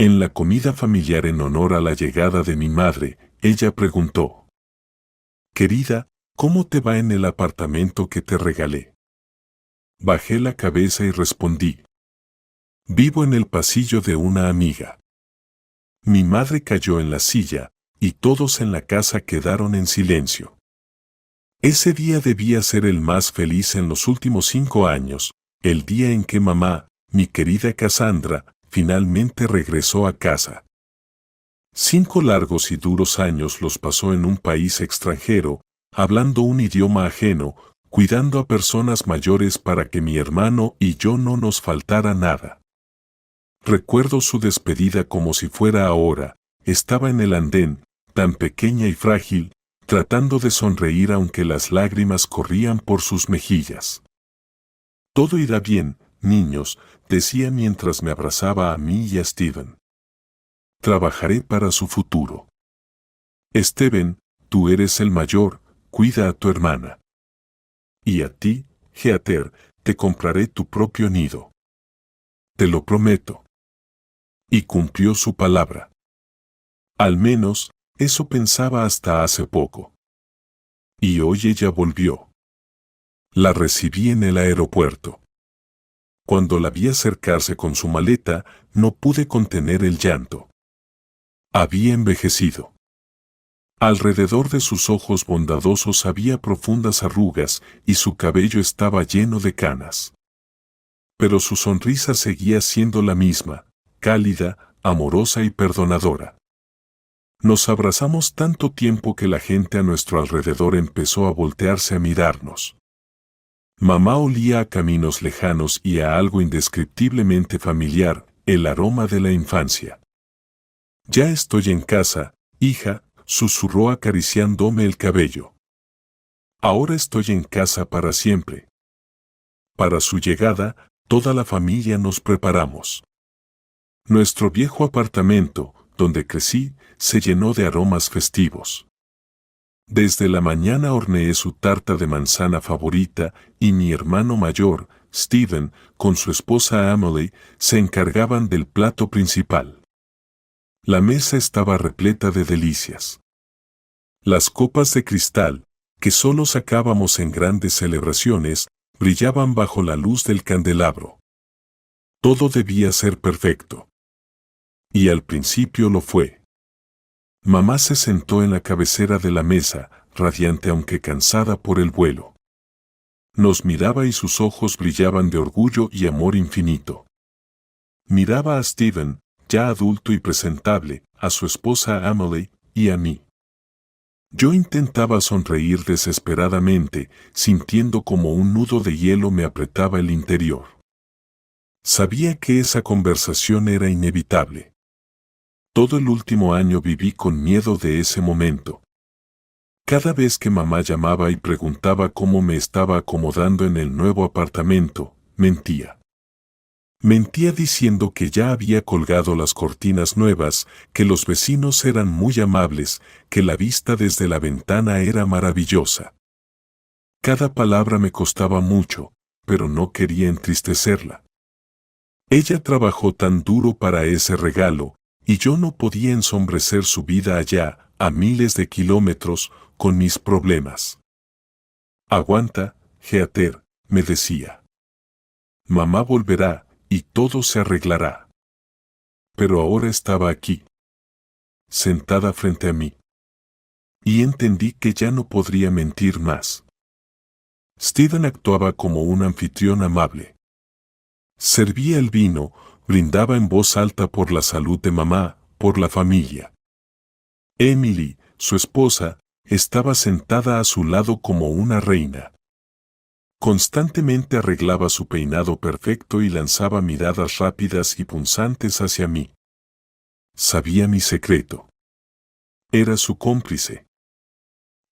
En la comida familiar en honor a la llegada de mi madre, ella preguntó: «Querida, ¿cómo te va en el apartamento que te regalé?». Bajé la cabeza y respondí: «Vivo en el pasillo de una amiga». Mi madre cayó en la silla, y todos en la casa quedaron en silencio. Ese día debía ser el más feliz en los últimos 5 años, el día en que mamá, mi querida Cassandra, finalmente regresó a casa. 5 largos y duros años los pasó en un país extranjero, hablando un idioma ajeno, cuidando a personas mayores para que mi hermano y yo no nos faltara nada. Recuerdo su despedida como si fuera ahora. Estaba en el andén, tan pequeña y frágil, tratando de sonreír aunque las lágrimas corrían por sus mejillas. «Todo irá bien, niños», decía mientras me abrazaba a mí y a Steven. «Trabajaré para su futuro. Steven, tú eres el mayor, cuida a tu hermana. Y a ti, Heather, te compraré tu propio nido. Te lo prometo». Y cumplió su palabra. Al menos, eso pensaba hasta hace poco. Y hoy ella volvió. La recibí en el aeropuerto. Cuando la vi acercarse con su maleta, no pude contener el llanto. Había envejecido. Alrededor de sus ojos bondadosos había profundas arrugas y su cabello estaba lleno de canas. Pero su sonrisa seguía siendo la misma, cálida, amorosa y perdonadora. Nos abrazamos tanto tiempo que la gente a nuestro alrededor empezó a voltearse a mirarnos. Mamá olía a caminos lejanos y a algo indescriptiblemente familiar, el aroma de la infancia. «Ya estoy en casa, hija», susurró acariciándome el cabello. «Ahora estoy en casa para siempre». Para su llegada, toda la familia nos preparamos. Nuestro viejo apartamento, donde crecí, se llenó de aromas festivos. Desde la mañana horneé su tarta de manzana favorita y mi hermano mayor, Steven, con su esposa Emily, se encargaban del plato principal. La mesa estaba repleta de delicias. Las copas de cristal, que solo sacábamos en grandes celebraciones, brillaban bajo la luz del candelabro. Todo debía ser perfecto. Y al principio lo fue. Mamá se sentó en la cabecera de la mesa, radiante aunque cansada por el vuelo. Nos miraba y sus ojos brillaban de orgullo y amor infinito. Miraba a Steven, ya adulto y presentable, a su esposa Emily, y a mí. Yo intentaba sonreír desesperadamente, sintiendo como un nudo de hielo me apretaba el interior. Sabía que esa conversación era inevitable. Todo el último año viví con miedo de ese momento. Cada vez que mamá llamaba y preguntaba cómo me estaba acomodando en el nuevo apartamento, mentía. Mentía diciendo que ya había colgado las cortinas nuevas, que los vecinos eran muy amables, que la vista desde la ventana era maravillosa. Cada palabra me costaba mucho, pero no quería entristecerla. Ella trabajó tan duro para ese regalo, y yo no podía ensombrecer su vida allá, a miles de kilómetros, con mis problemas. «Aguanta, Heather», me decía. «Mamá volverá, y todo se arreglará». Pero ahora estaba aquí, sentada frente a mí. Y entendí que ya no podría mentir más. Steven actuaba como un anfitrión amable. Servía el vino, brindaba en voz alta por la salud de mamá, por la familia. Emily, su esposa, estaba sentada a su lado como una reina. Constantemente arreglaba su peinado perfecto y lanzaba miradas rápidas y punzantes hacia mí. Sabía mi secreto. Era su cómplice.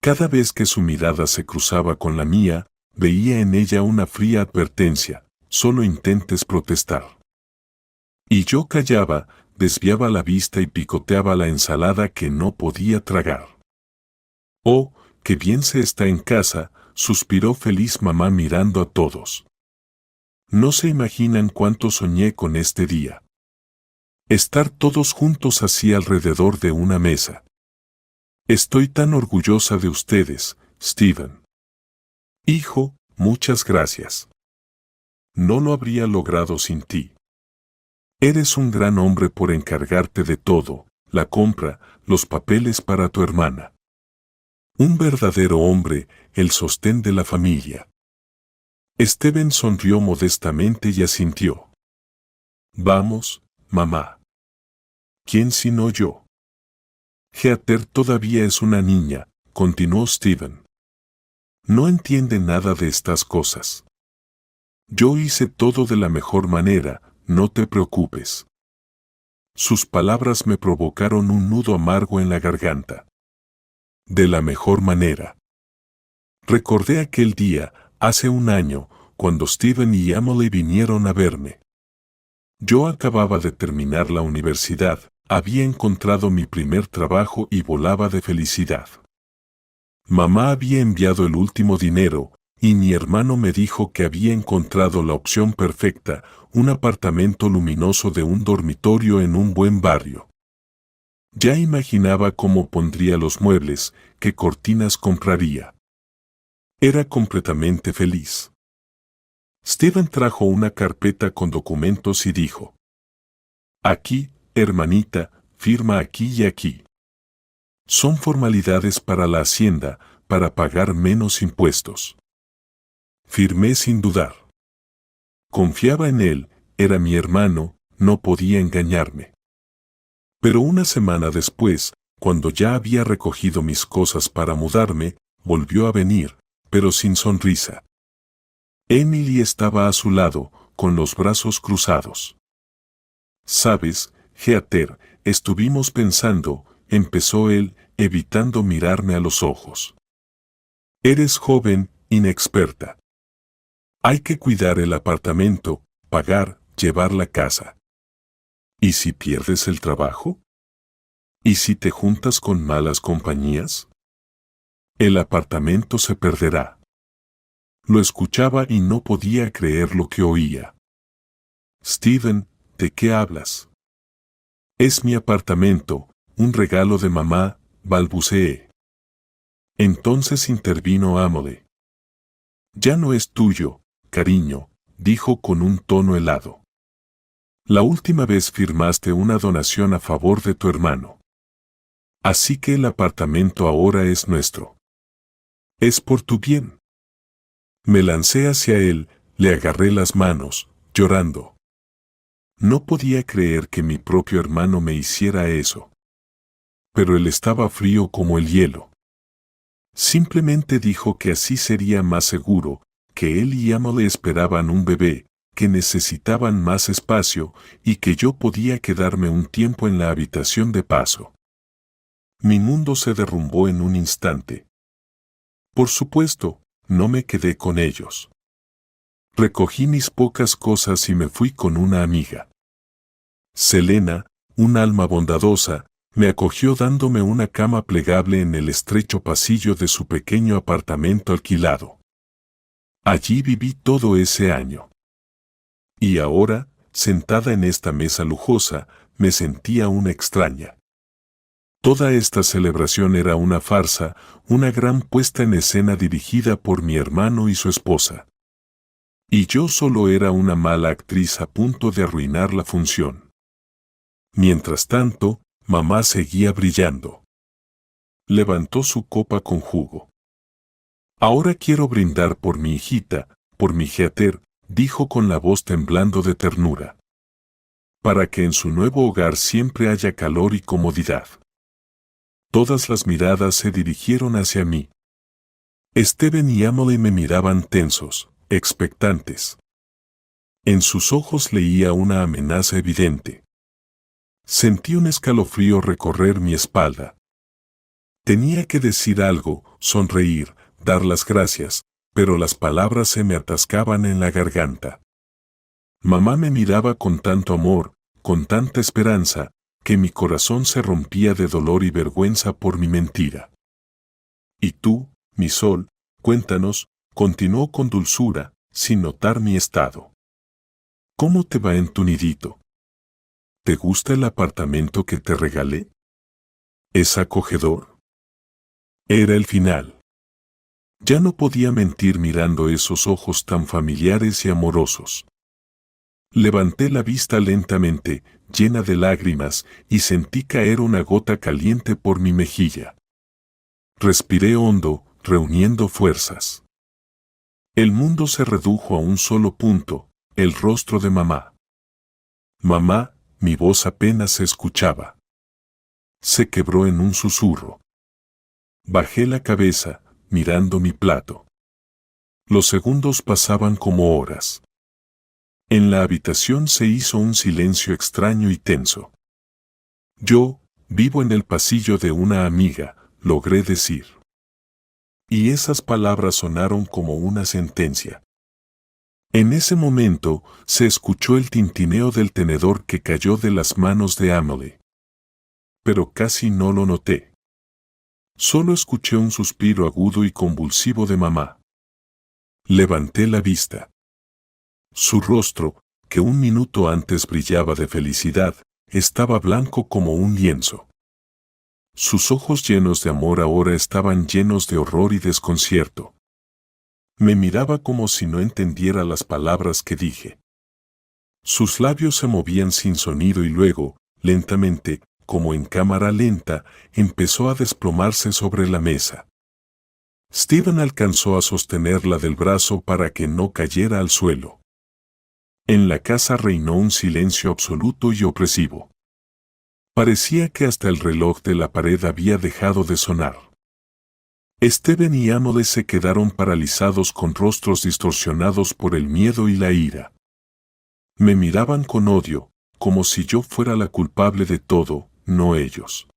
Cada vez que su mirada se cruzaba con la mía, veía en ella una fría advertencia: «Solo intentes protestar». Y yo callaba, desviaba la vista y picoteaba la ensalada que no podía tragar. «Oh, qué bien se está en casa», suspiró feliz mamá mirando a todos. No se imaginan cuánto soñé con este día. Estar todos juntos así alrededor de una mesa. Estoy tan orgullosa de ustedes, Steven. Hijo, muchas gracias. No lo habría logrado sin ti. Eres un gran hombre por encargarte de todo, la compra, los papeles para tu hermana. Un verdadero hombre, el sostén de la familia. Steven sonrió modestamente y asintió. Vamos, mamá. ¿Quién sino yo? Heather todavía es una niña, continuó Steven. No entiende nada de estas cosas. Yo hice todo de la mejor manera, no te preocupes. Sus palabras me provocaron un nudo amargo en la garganta. De la mejor manera. Recordé aquel día, hace un año, cuando Steven y Emily vinieron a verme. Yo acababa de terminar la universidad, había encontrado mi primer trabajo y volaba de felicidad. Mamá había enviado el último dinero, y mi hermano me dijo que había encontrado la opción perfecta, un apartamento luminoso de un dormitorio en un buen barrio. Ya imaginaba cómo pondría los muebles, qué cortinas compraría. Era completamente feliz. Steven trajo una carpeta con documentos y dijo: Aquí, hermanita, firma aquí y aquí. Son formalidades para la hacienda, para pagar menos impuestos. Firmé sin dudar. Confiaba en él, era mi hermano, no podía engañarme. Pero una semana después, cuando ya había recogido mis cosas para mudarme, volvió a venir, pero sin sonrisa. Emily estaba a su lado, con los brazos cruzados. Sabes, Heather, estuvimos pensando, empezó él, evitando mirarme a los ojos. Eres joven, inexperta. Hay que cuidar el apartamento, pagar, llevar la casa. ¿Y si pierdes el trabajo? ¿Y si te juntas con malas compañías? El apartamento se perderá. Lo escuchaba y no podía creer lo que oía. Steven, ¿de qué hablas? Es mi apartamento, un regalo de mamá, balbuceé. Entonces intervino Emily. Ya no es tuyo, cariño, dijo con un tono helado. La última vez firmaste una donación a favor de tu hermano. Así que el apartamento ahora es nuestro. Es por tu bien. Me lancé hacia él, le agarré las manos, llorando. No podía creer que mi propio hermano me hiciera eso. Pero él estaba frío como el hielo. Simplemente dijo que así sería más seguro, que él y Emily esperaban un bebé, que necesitaban más espacio y que yo podía quedarme un tiempo en la habitación de paso. Mi mundo se derrumbó en un instante. Por supuesto, no me quedé con ellos. Recogí mis pocas cosas y me fui con una amiga. Selena, un alma bondadosa, me acogió dándome una cama plegable en el estrecho pasillo de su pequeño apartamento alquilado. Allí viví todo ese año. Y ahora, sentada en esta mesa lujosa, me sentía una extraña. Toda esta celebración era una farsa, una gran puesta en escena dirigida por mi hermano y su esposa. Y yo solo era una mala actriz a punto de arruinar la función. Mientras tanto, mamá seguía brillando. Levantó su copa con jugo. Ahora quiero brindar por mi hijita, por mi Heather, dijo con la voz temblando de ternura. Para que en su nuevo hogar siempre haya calor y comodidad. Todas las miradas se dirigieron hacia mí. Steven y Emily me miraban tensos, expectantes. En sus ojos leía una amenaza evidente. Sentí un escalofrío recorrer mi espalda. Tenía que decir algo, sonreír, dar las gracias, pero las palabras se me atascaban en la garganta. Mamá me miraba con tanto amor, con tanta esperanza, que mi corazón se rompía de dolor y vergüenza por mi mentira. Y tú, mi sol, cuéntanos, continuó con dulzura, sin notar mi estado. ¿Cómo te va en tu nidito? ¿Te gusta el apartamento que te regalé? ¿Es acogedor? Era el final. Ya no podía mentir mirando esos ojos tan familiares y amorosos. Levanté la vista lentamente, llena de lágrimas, y sentí caer una gota caliente por mi mejilla. Respiré hondo, reuniendo fuerzas. El mundo se redujo a un solo punto, el rostro de mamá. Mamá, mi voz apenas se escuchaba. Se quebró en un susurro. Bajé la cabeza, mirando mi plato. Los segundos pasaban como horas. En la habitación se hizo un silencio extraño y tenso. Yo, vivo en el pasillo de una amiga, logré decir. Y esas palabras sonaron como una sentencia. En ese momento, se escuchó el tintineo del tenedor que cayó de las manos de Amelie. Pero casi no lo noté. Solo escuché un suspiro agudo y convulsivo de mamá. Levanté la vista. Su rostro, que un minuto antes brillaba de felicidad, estaba blanco como un lienzo. Sus ojos llenos de amor ahora estaban llenos de horror y desconcierto. Me miraba como si no entendiera las palabras que dije. Sus labios se movían sin sonido y luego, lentamente, como en cámara lenta, empezó a desplomarse sobre la mesa. Steven alcanzó a sostenerla del brazo para que no cayera al suelo. En la casa reinó un silencio absoluto y opresivo. Parecía que hasta el reloj de la pared había dejado de sonar. Steven y Amelie se quedaron paralizados con rostros distorsionados por el miedo y la ira. Me miraban con odio, como si yo fuera la culpable de todo, no ellos.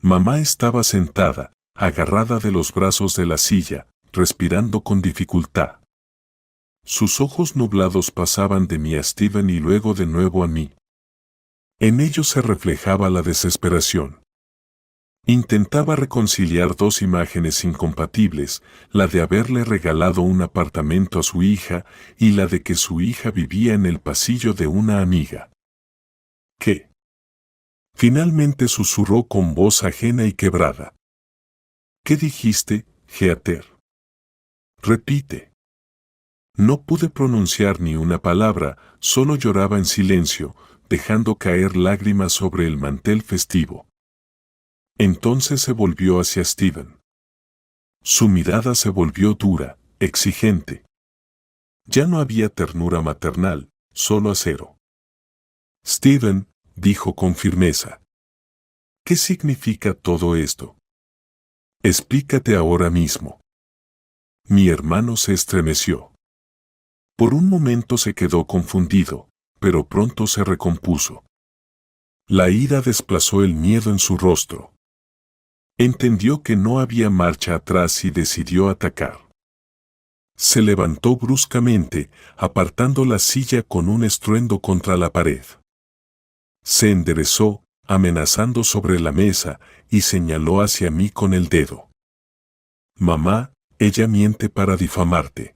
Mamá estaba sentada, agarrada de los brazos de la silla, respirando con dificultad. Sus ojos nublados pasaban de mí a Steven y luego de nuevo a mí. En ellos se reflejaba la desesperación. Intentaba reconciliar dos imágenes incompatibles, la de haberle regalado un apartamento a su hija y la de que su hija vivía en el pasillo de una amiga. ¿Qué? Finalmente susurró con voz ajena y quebrada. ¿Qué dijiste, Heather? Repite. No pude pronunciar ni una palabra, solo lloraba en silencio, dejando caer lágrimas sobre el mantel festivo. Entonces se volvió hacia Steven. Su mirada se volvió dura, exigente. Ya no había ternura maternal, solo acero. Steven, dijo con firmeza. ¿Qué significa todo esto? Explícate ahora mismo. Mi hermano se estremeció. Por un momento se quedó confundido, pero pronto se recompuso. La ira desplazó el miedo en su rostro. Entendió que no había marcha atrás y decidió atacar. Se levantó bruscamente, apartando la silla con un estruendo contra la pared. Se enderezó, amenazando sobre la mesa, y señaló hacia mí con el dedo. Mamá, ella miente para difamarte.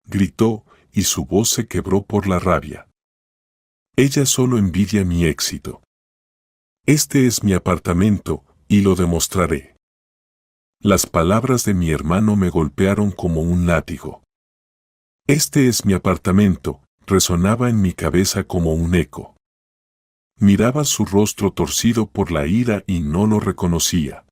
Gritó, y su voz se quebró por la rabia. Ella solo envidia mi éxito. Este es mi apartamento, y lo demostraré. Las palabras de mi hermano me golpearon como un látigo. Este es mi apartamento, resonaba en mi cabeza como un eco. Miraba su rostro torcido por la ira y no lo reconocía.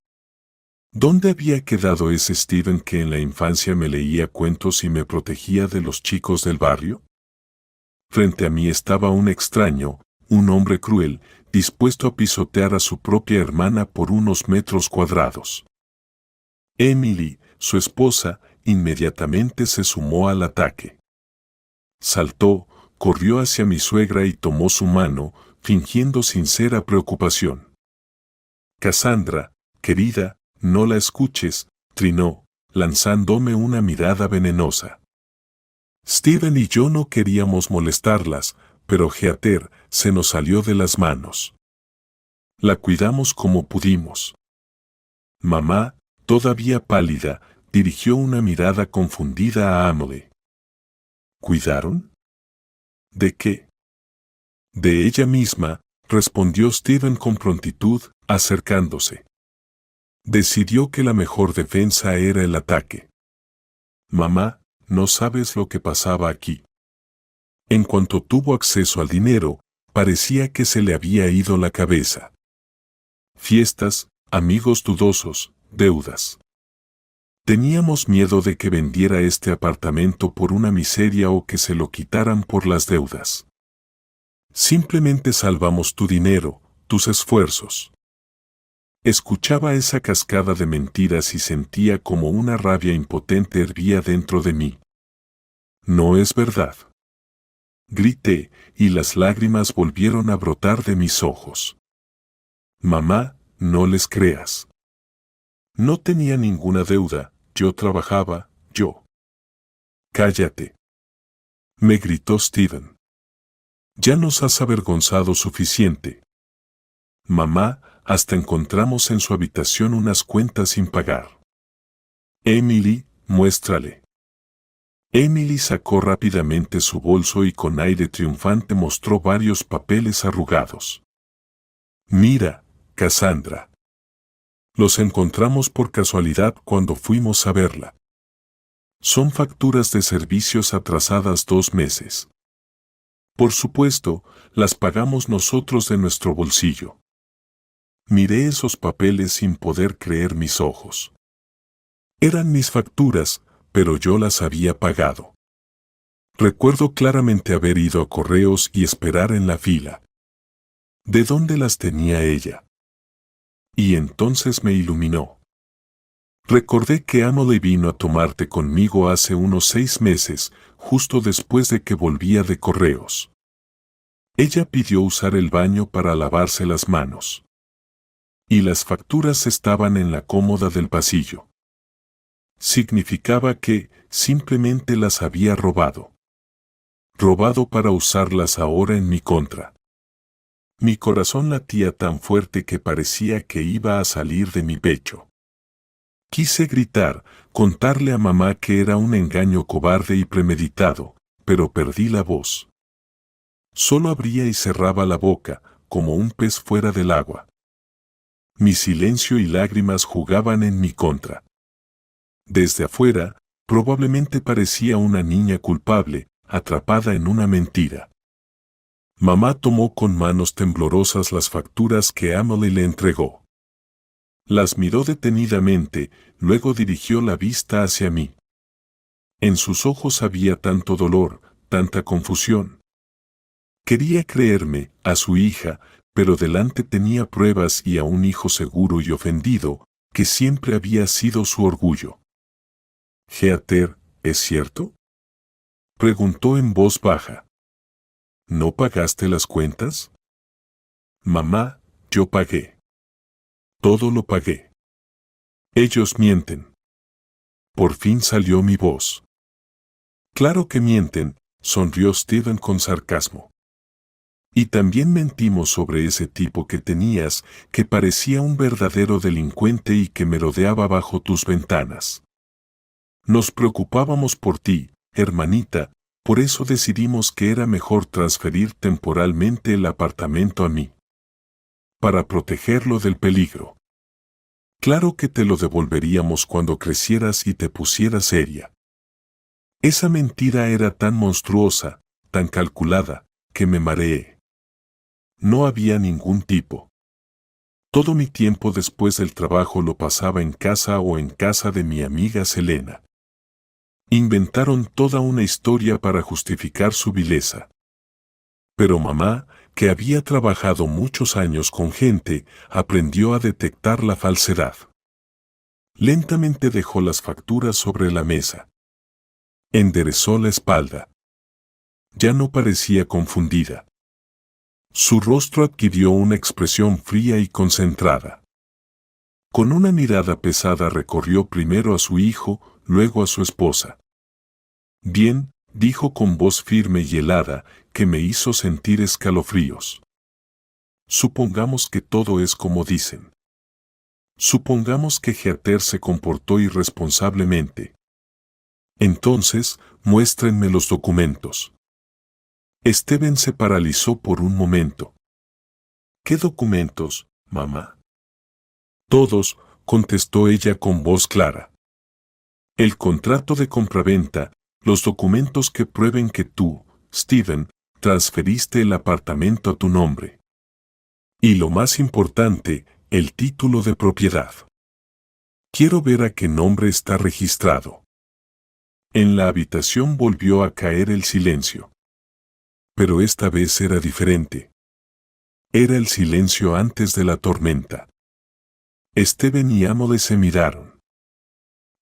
¿Dónde había quedado ese Steven que en la infancia me leía cuentos y me protegía de los chicos del barrio? Frente a mí estaba un extraño, un hombre cruel, dispuesto a pisotear a su propia hermana por unos metros cuadrados. Emily, su esposa, inmediatamente se sumó al ataque. Saltó, corrió hacia mi suegra y tomó su mano, fingiendo sincera preocupación. Cassandra, querida, no la escuches, trinó, lanzándome una mirada venenosa. Steven y yo no queríamos molestarlas, pero Heather se nos salió de las manos. La cuidamos como pudimos. Mamá, todavía pálida, dirigió una mirada confundida a Amelie. ¿Cuidaron? ¿De qué? De ella misma, respondió Steven con prontitud, acercándose. Decidió que la mejor defensa era el ataque. Mamá, no sabes lo que pasaba aquí. En cuanto tuvo acceso al dinero, parecía que se le había ido la cabeza. Fiestas, amigos dudosos, deudas. Teníamos miedo de que vendiera este apartamento por una miseria o que se lo quitaran por las deudas. Simplemente salvamos tu dinero, tus esfuerzos. Escuchaba esa cascada de mentiras y sentía como una rabia impotente hervía dentro de mí. No es verdad. Grité, y las lágrimas volvieron a brotar de mis ojos. Mamá, no les creas. No tenía ninguna deuda, yo trabajaba, yo. Cállate. Me gritó Steven. Ya nos has avergonzado suficiente. Mamá, hasta encontramos en su habitación unas cuentas sin pagar. Emily, muéstrale. Emily sacó rápidamente su bolso y con aire triunfante mostró varios papeles arrugados. Mira, Cassandra. Los encontramos por casualidad cuando fuimos a verla. Son facturas de servicios atrasadas 2 meses. Por supuesto, las pagamos nosotros de nuestro bolsillo. Miré esos papeles sin poder creer mis ojos. Eran mis facturas, pero yo las había pagado. Recuerdo claramente haber ido a correos y esperar en la fila. ¿De dónde las tenía ella? Y entonces me iluminó. Recordé que Emily vino a tomarte conmigo hace unos 6 meses, justo después de que volvía de correos. Ella pidió usar el baño para lavarse las manos. Y las facturas estaban en la cómoda del pasillo. Significaba que, simplemente las había robado. Robado para usarlas ahora en mi contra. Mi corazón latía tan fuerte que parecía que iba a salir de mi pecho. Quise gritar, contarle a mamá que era un engaño cobarde y premeditado, pero perdí la voz. Solo abría y cerraba la boca, como un pez fuera del agua. Mi silencio y lágrimas jugaban en mi contra. Desde afuera, probablemente parecía una niña culpable, atrapada en una mentira. Mamá tomó con manos temblorosas las facturas que Emily le entregó. Las miró detenidamente, luego dirigió la vista hacia mí. En sus ojos había tanto dolor, tanta confusión. Quería creerme, a su hija, pero delante tenía pruebas y a un hijo seguro y ofendido, que siempre había sido su orgullo. «Heather, ¿es cierto?», preguntó en voz baja. «¿No pagaste las cuentas?». «Mamá, yo pagué. Todo lo pagué». «Ellos mienten». Por fin salió mi voz. «Claro que mienten», sonrió Steven con sarcasmo. «Y también mentimos sobre ese tipo que tenías, que parecía un verdadero delincuente y que merodeaba bajo tus ventanas. Nos preocupábamos por ti, hermanita, por eso decidimos que era mejor transferir temporalmente el apartamento a mí. Para protegerlo del peligro. Claro que te lo devolveríamos cuando crecieras y te pusieras seria». Esa mentira era tan monstruosa, tan calculada, que me mareé. No había ningún tipo. Todo mi tiempo después del trabajo lo pasaba en casa o en casa de mi amiga Selena. Inventaron toda una historia para justificar su vileza. Pero mamá, que había trabajado muchos años con gente, aprendió a detectar la falsedad. Lentamente dejó las facturas sobre la mesa. Enderezó la espalda. Ya no parecía confundida. Su rostro adquirió una expresión fría y concentrada. Con una mirada pesada recorrió primero a su hijo, luego a su esposa. «Bien», dijo con voz firme y helada, que me hizo sentir escalofríos. «Supongamos que todo es como dicen. Supongamos que Heather se comportó irresponsablemente. Entonces, muéstrenme los documentos». Steven se paralizó por un momento. ¿Qué documentos, mamá? Todos, contestó ella con voz clara. El contrato de compraventa, los documentos que prueben que tú, Steven, transferiste el apartamento a tu nombre. Y lo más importante, el título de propiedad. Quiero ver a qué nombre está registrado. En la habitación volvió a caer el silencio. Pero esta vez era diferente. Era el silencio antes de la tormenta. Steven y Emily se miraron.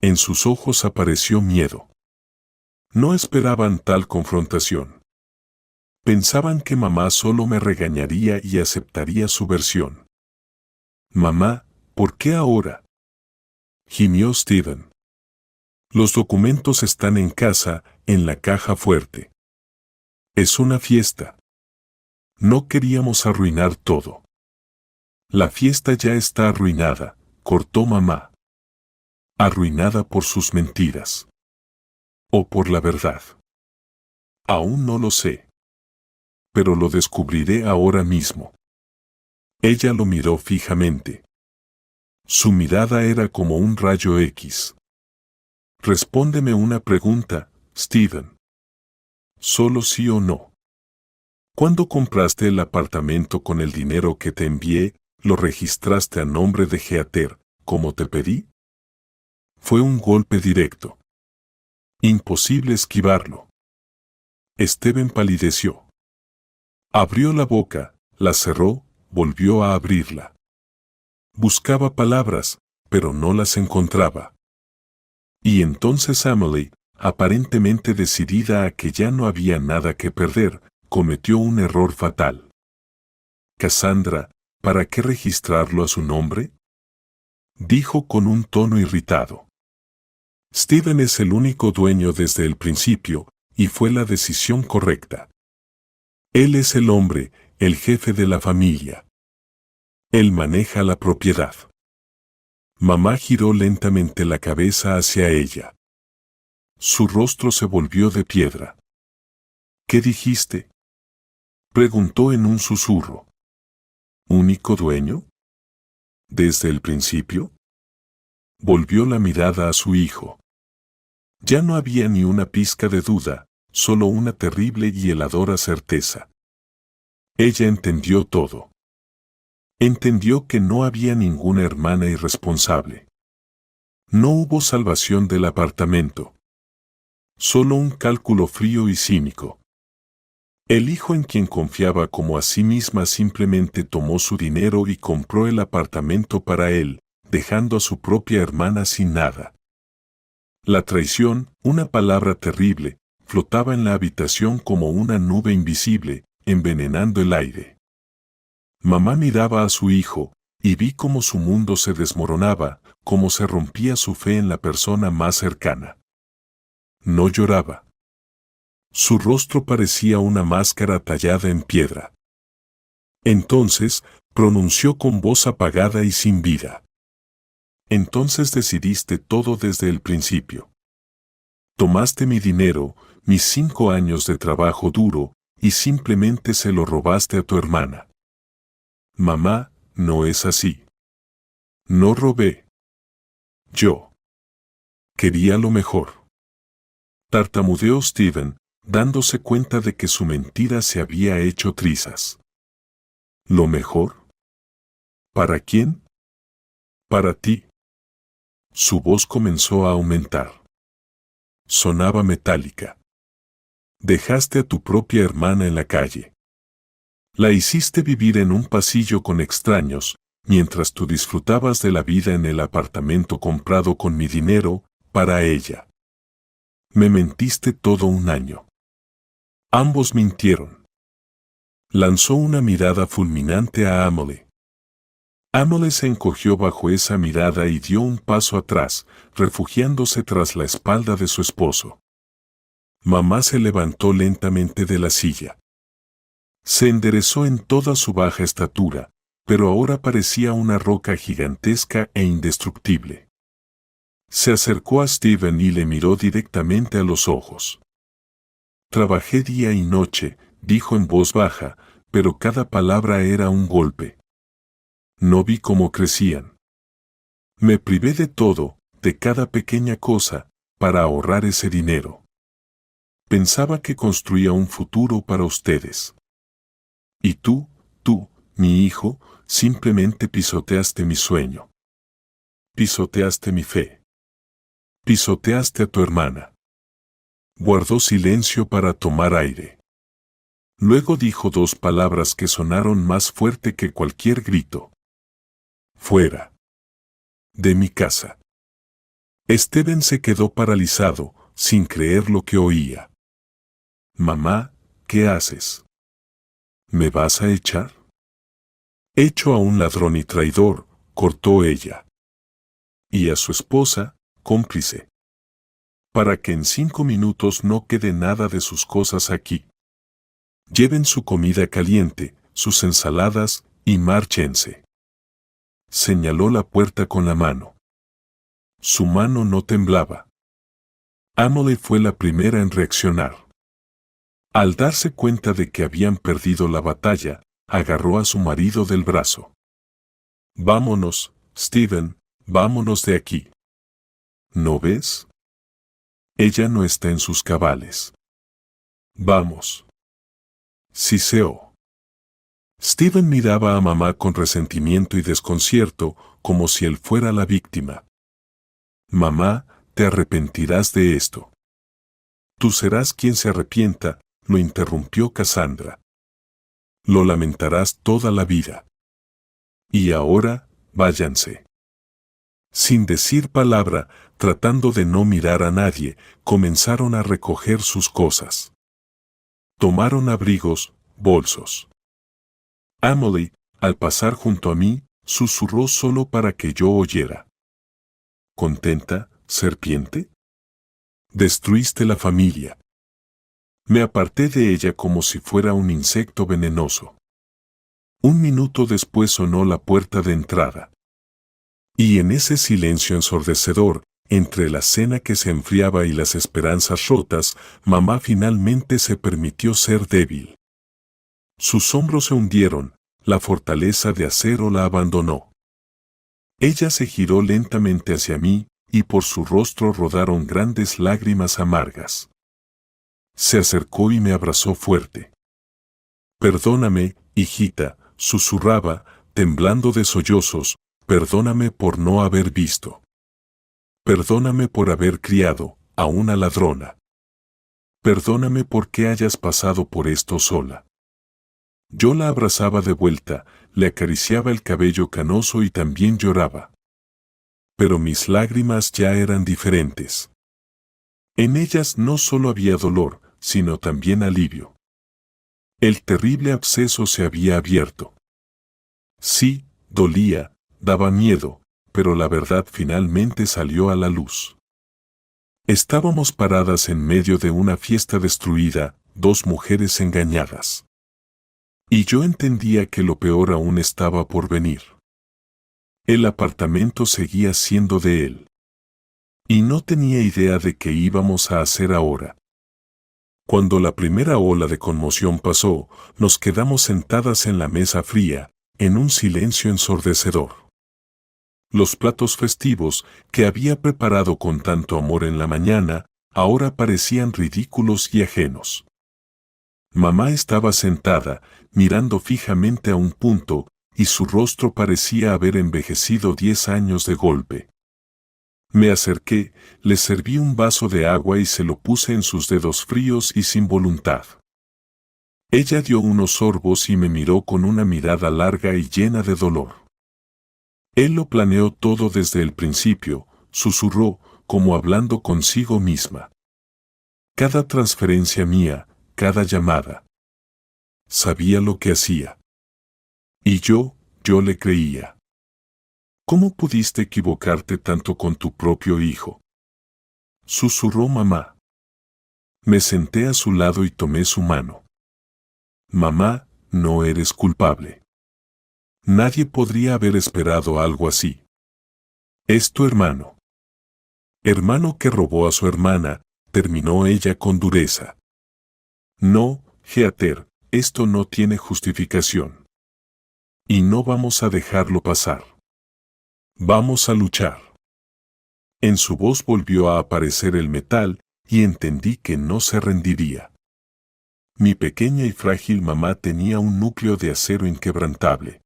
En sus ojos apareció miedo. No esperaban tal confrontación. Pensaban que mamá solo me regañaría y aceptaría su versión. Mamá, ¿por qué ahora? Gimió Steven. Los documentos están en casa, en la caja fuerte. Es una fiesta. No queríamos arruinar todo. La fiesta ya está arruinada, cortó mamá. Arruinada por sus mentiras. O por la verdad. Aún no lo sé. Pero lo descubriré ahora mismo. Ella lo miró fijamente. Su mirada era como un rayo X. Respóndeme una pregunta, Steven. Solo sí o no. ¿Cuándo compraste el apartamento con el dinero que te envié, lo registraste a nombre de Heather, como te pedí? Fue un golpe directo. Imposible esquivarlo. Steven palideció. Abrió la boca, la cerró, volvió a abrirla. Buscaba palabras, pero no las encontraba. Y entonces Emily, aparentemente decidida a que ya no había nada que perder, cometió un error fatal. Cassandra, ¿para qué registrarlo a su nombre? Dijo con un tono irritado. Steven es el único dueño desde el principio, y fue la decisión correcta. Él es el hombre, el jefe de la familia. Él maneja la propiedad. Mamá giró lentamente la cabeza hacia ella. Su rostro se volvió de piedra. ¿Qué dijiste? Preguntó en un susurro. ¿Único dueño? ¿Desde el principio? Volvió la mirada a su hijo. Ya no había ni una pizca de duda, solo una terrible y heladora certeza. Ella entendió todo. Entendió que no había ninguna hermana irresponsable. No hubo salvación del apartamento. Solo un cálculo frío y cínico. El hijo en quien confiaba como a sí misma simplemente tomó su dinero y compró el apartamento para él, dejando a su propia hermana sin nada. La traición, una palabra terrible, flotaba en la habitación como una nube invisible, envenenando el aire. Mamá miraba a su hijo, y vi cómo su mundo se desmoronaba, cómo se rompía su fe en la persona más cercana. No lloraba. Su rostro parecía una máscara tallada en piedra. Entonces, pronunció con voz apagada y sin vida. Entonces decidiste todo desde el principio. Tomaste mi dinero, mis 5 años de trabajo duro, y simplemente se lo robaste a tu hermana. Mamá, no es así. No robé. Yo quería lo mejor. Tartamudeó Steven, dándose cuenta de que su mentira se había hecho trizas. ¿Lo mejor? ¿Para quién? Para ti. Su voz comenzó a aumentar. Sonaba metálica. Dejaste a tu propia hermana en la calle. La hiciste vivir en un pasillo con extraños, mientras tú disfrutabas de la vida en el apartamento comprado con mi dinero, para ella. Me mentiste todo un año. Ambos mintieron. Lanzó una mirada fulminante a Emily. Emily se encogió bajo esa mirada y dio un paso atrás, refugiándose tras la espalda de su esposo. Mamá se levantó lentamente de la silla. Se enderezó en toda su baja estatura, pero ahora parecía una roca gigantesca e indestructible. Se acercó a Steven y le miró directamente a los ojos. Trabajé día y noche, dijo en voz baja, pero cada palabra era un golpe. No vi cómo crecían. Me privé de todo, de cada pequeña cosa, para ahorrar ese dinero. Pensaba que construía un futuro para ustedes. Y tú, mi hijo, simplemente pisoteaste mi sueño. Pisoteaste mi fe. Pisoteaste a tu hermana. Guardó silencio para tomar aire. Luego dijo dos palabras que sonaron más fuerte que cualquier grito. Fuera. De mi casa. Steven se quedó paralizado, sin creer lo que oía. Mamá, ¿qué haces? ¿Me vas a echar? Echo a un ladrón y traidor, cortó ella. Y a su esposa, cómplice. Para que en 5 minutos no quede nada de sus cosas aquí. Lleven su comida caliente, sus ensaladas, y márchense. Señaló la puerta con la mano. Su mano no temblaba. Emily fue la primera en reaccionar. Al darse cuenta de que habían perdido la batalla, agarró a su marido del brazo. Vámonos, Steven, vámonos de aquí. ¿No ves? Ella no está en sus cabales. Vamos. Siseó. Steven miraba a mamá con resentimiento y desconcierto, como si él fuera la víctima. Mamá, te arrepentirás de esto. Tú serás quien se arrepienta, lo interrumpió Cassandra. Lo lamentarás toda la vida. Y ahora, váyanse. Sin decir palabra, tratando de no mirar a nadie, comenzaron a recoger sus cosas. Tomaron abrigos, bolsos. Emily, al pasar junto a mí, susurró solo para que yo oyera. ¿Contenta, serpiente? Destruiste la familia. Me aparté de ella como si fuera un insecto venenoso. 1 minuto después sonó la puerta de entrada. Y en ese silencio ensordecedor, entre la cena que se enfriaba y las esperanzas rotas, mamá finalmente se permitió ser débil. Sus hombros se hundieron, la fortaleza de acero la abandonó. Ella se giró lentamente hacia mí, y por su rostro rodaron grandes lágrimas amargas. Se acercó y me abrazó fuerte. Perdóname, hijita, susurraba, temblando de sollozos, perdóname por no haber visto. Perdóname por haber criado a una ladrona. Perdóname porque hayas pasado por esto sola. Yo la abrazaba de vuelta, le acariciaba el cabello canoso y también lloraba. Pero mis lágrimas ya eran diferentes. En ellas no solo había dolor, sino también alivio. El terrible absceso se había abierto. Sí, dolía, daba miedo, pero la verdad finalmente salió a la luz. Estábamos paradas en medio de una fiesta destruida, 2 mujeres engañadas. Y yo entendía que lo peor aún estaba por venir. El apartamento seguía siendo de él. Y no tenía idea de qué íbamos a hacer ahora. Cuando la primera ola de conmoción pasó, nos quedamos sentadas en la mesa fría, en un silencio ensordecedor. Los platos festivos, que había preparado con tanto amor en la mañana, ahora parecían ridículos y ajenos. Mamá estaba sentada, mirando fijamente a un punto, y su rostro parecía haber envejecido 10 años de golpe. Me acerqué, le serví un vaso de agua y se lo puse en sus dedos fríos y sin voluntad. Ella dio unos sorbos y me miró con una mirada larga y llena de dolor. Él lo planeó todo desde el principio, susurró, como hablando consigo misma. Cada transferencia mía, cada llamada. Sabía lo que hacía. Y yo le creía. ¿Cómo pudiste equivocarte tanto con tu propio hijo? Susurró mamá. Me senté a su lado y tomé su mano. Mamá, no eres culpable. Nadie podría haber esperado algo así. Es tu hermano. Hermano que robó a su hermana, terminó ella con dureza. No, Heather, esto no tiene justificación. Y no vamos a dejarlo pasar. Vamos a luchar. En su voz volvió a aparecer el metal y entendí que no se rendiría. Mi pequeña y frágil mamá tenía un núcleo de acero inquebrantable.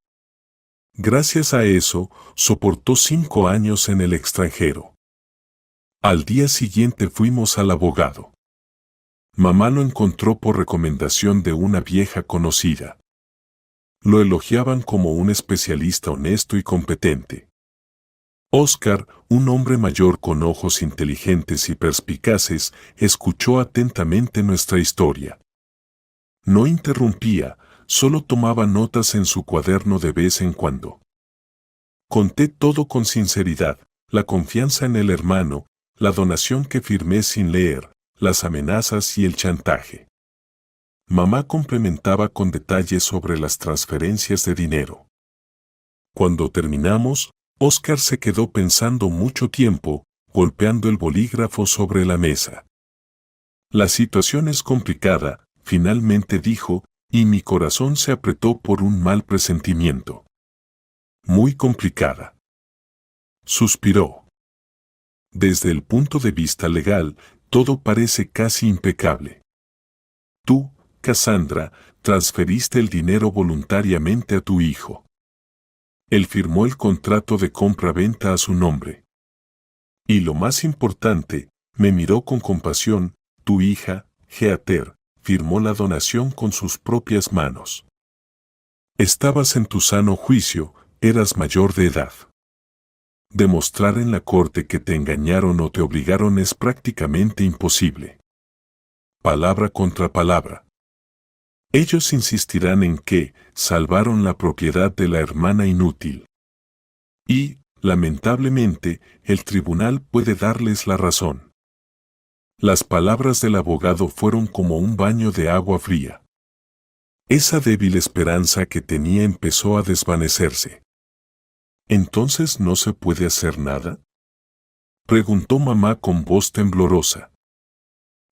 Gracias a eso, soportó 5 años en el extranjero. Al día siguiente fuimos al abogado. Mamá lo encontró por recomendación de una vieja conocida. Lo elogiaban como un especialista honesto y competente. Oscar, un hombre mayor con ojos inteligentes y perspicaces, escuchó atentamente nuestra historia. No interrumpía, solo tomaba notas en su cuaderno de vez en cuando. Conté todo con sinceridad, la confianza en el hermano, la donación que firmé sin leer, las amenazas y el chantaje. Mamá complementaba con detalles sobre las transferencias de dinero. Cuando terminamos, Oscar se quedó pensando mucho tiempo, golpeando el bolígrafo sobre la mesa. La situación es complicada, finalmente dijo, y mi corazón se apretó por un mal presentimiento. Muy complicada. Suspiró. Desde el punto de vista legal, todo parece casi impecable. Tú, Cassandra, transferiste el dinero voluntariamente a tu hijo. Él firmó el contrato de compra-venta a su nombre. Y lo más importante, me miró con compasión, tu hija, Heather, firmó la donación con sus propias manos. Estabas en tu sano juicio, eras mayor de edad. Demostrar en la corte que te engañaron o te obligaron es prácticamente imposible. Palabra contra palabra. Ellos insistirán en que salvaron la propiedad de la hermana inútil. Y, lamentablemente, el tribunal puede darles la razón. Las palabras del abogado fueron como un baño de agua fría. Esa débil esperanza que tenía empezó a desvanecerse. ¿Entonces no se puede hacer nada?, preguntó mamá con voz temblorosa.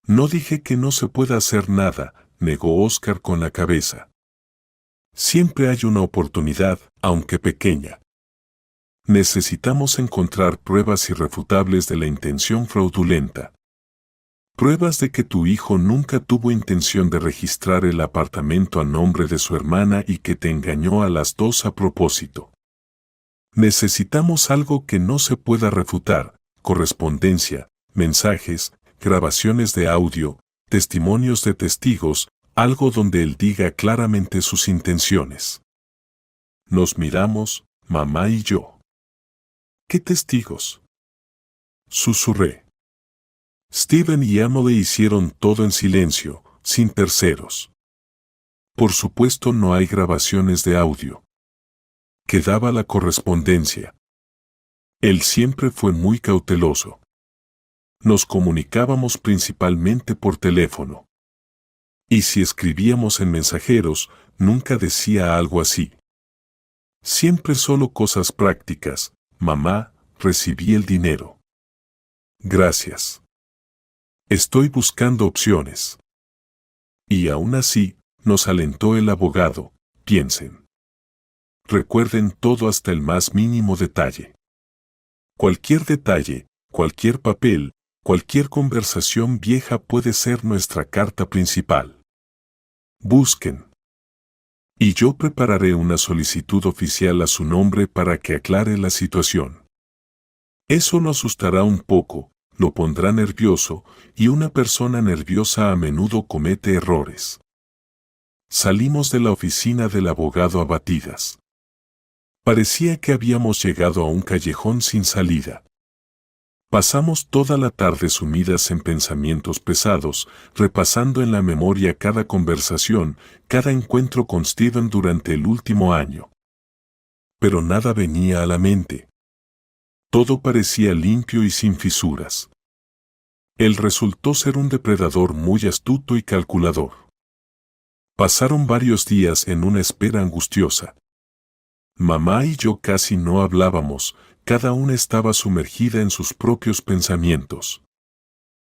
No dije que no se pueda hacer nada, negó Oscar con la cabeza. Siempre hay una oportunidad, aunque pequeña. Necesitamos encontrar pruebas irrefutables de la intención fraudulenta. Pruebas de que tu hijo nunca tuvo intención de registrar el apartamento a nombre de su hermana y que te engañó a las dos a propósito. Necesitamos algo que no se pueda refutar, correspondencia, mensajes, grabaciones de audio, testimonios de testigos, algo donde él diga claramente sus intenciones. Nos miramos, mamá y yo. ¿Qué testigos?, susurré. Steven y Emily hicieron todo en silencio, sin terceros. Por supuesto no hay grabaciones de audio. Quedaba la correspondencia. Él siempre fue muy cauteloso. Nos comunicábamos principalmente por teléfono. Y si escribíamos en mensajeros, nunca decía algo así. Siempre solo cosas prácticas. Mamá, recibí el dinero. Gracias. Estoy buscando opciones. Y aún así, nos alentó el abogado, piensen. Recuerden todo hasta el más mínimo detalle. Cualquier detalle, cualquier papel, cualquier conversación vieja puede ser nuestra carta principal. Busquen. Y yo prepararé una solicitud oficial a su nombre para que aclare la situación. Eso lo asustará un poco, lo pondrá nervioso, y una persona nerviosa a menudo comete errores. Salimos de la oficina del abogado abatidas. Parecía que habíamos llegado a un callejón sin salida. Pasamos toda la tarde sumidas en pensamientos pesados, repasando en la memoria cada conversación, cada encuentro con Steven durante el último año. Pero nada venía a la mente. Todo parecía limpio y sin fisuras. Él resultó ser un depredador muy astuto y calculador. Pasaron varios días en una espera angustiosa. Mamá y yo casi no hablábamos, cada una estaba sumergida en sus propios pensamientos.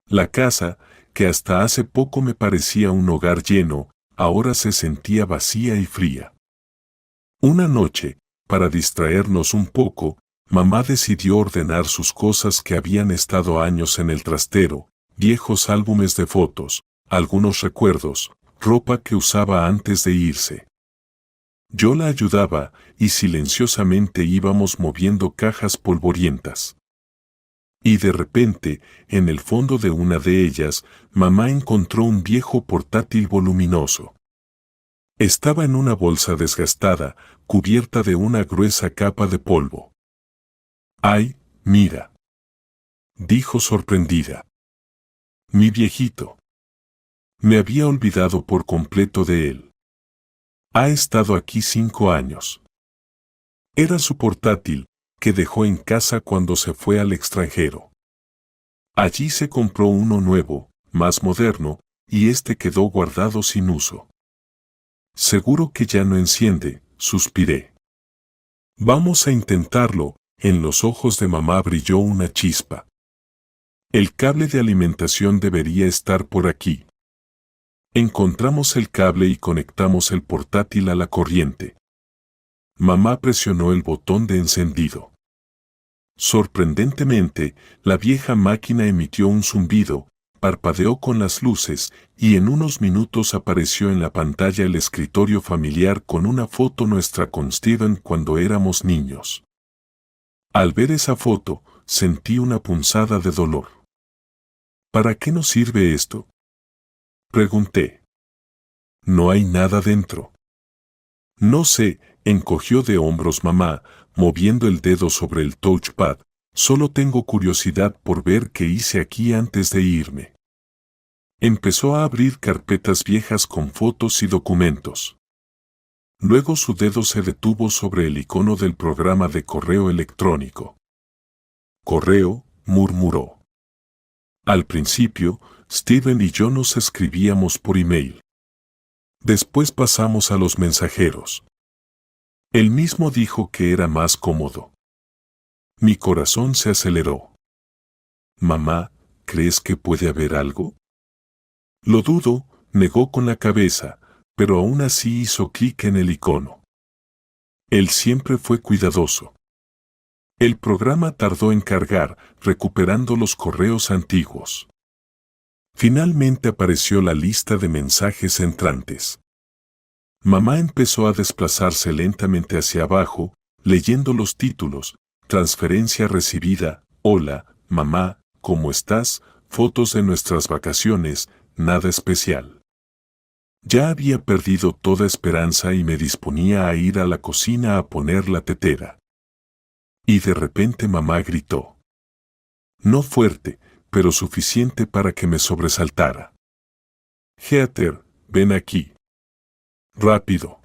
La casa, que hasta hace poco me parecía un hogar lleno, ahora se sentía vacía y fría. Una noche, para distraernos un poco, mamá decidió ordenar sus cosas que habían estado años en el trastero, viejos álbumes de fotos, algunos recuerdos, ropa que usaba antes de irse. Yo la ayudaba y silenciosamente íbamos moviendo cajas polvorientas. Y de repente, en el fondo de una de ellas, mamá encontró un viejo portátil voluminoso. Estaba en una bolsa desgastada, cubierta de una gruesa capa de polvo. ¡Ay, mira!, dijo sorprendida. Mi viejito. Me había olvidado por completo de él. Ha estado aquí 5 años. Era su portátil, que dejó en casa cuando se fue al extranjero. Allí se compró uno nuevo, más moderno, y este quedó guardado sin uso. Seguro que ya no enciende, suspiré. Vamos a intentarlo. En los ojos de mamá brilló una chispa. El cable de alimentación debería estar por aquí. Encontramos el cable y conectamos el portátil a la corriente. Mamá presionó el botón de encendido. Sorprendentemente, la vieja máquina emitió un zumbido, parpadeó con las luces y en unos minutos apareció en la pantalla el escritorio familiar con una foto nuestra con Steven cuando éramos niños. Al ver esa foto, sentí una punzada de dolor. ¿Para qué nos sirve esto?, pregunté. No hay nada dentro. No sé, encogió de hombros mamá, moviendo el dedo sobre el touchpad. Solo tengo curiosidad por ver qué hice aquí antes de irme. Empezó a abrir carpetas viejas con fotos y documentos. Luego su dedo se detuvo sobre el icono del programa de correo electrónico. Correo, murmuró. Al principio, Steven y yo nos escribíamos por email. Después pasamos a los mensajeros. Él mismo dijo que era más cómodo. Mi corazón se aceleró. Mamá, ¿crees que puede haber algo? Lo dudo, negó con la cabeza, pero aún así hizo clic en el icono. Él siempre fue cuidadoso. El programa tardó en cargar, recuperando los correos antiguos. Finalmente apareció la lista de mensajes entrantes. Mamá empezó a desplazarse lentamente hacia abajo, leyendo los títulos: transferencia recibida, hola, mamá, ¿cómo estás?, fotos de nuestras vacaciones, nada especial. Ya había perdido toda esperanza y me disponía a ir a la cocina a poner la tetera. Y de repente mamá gritó. No fuerte, pero suficiente para que me sobresaltara. Heather, ven aquí. Rápido.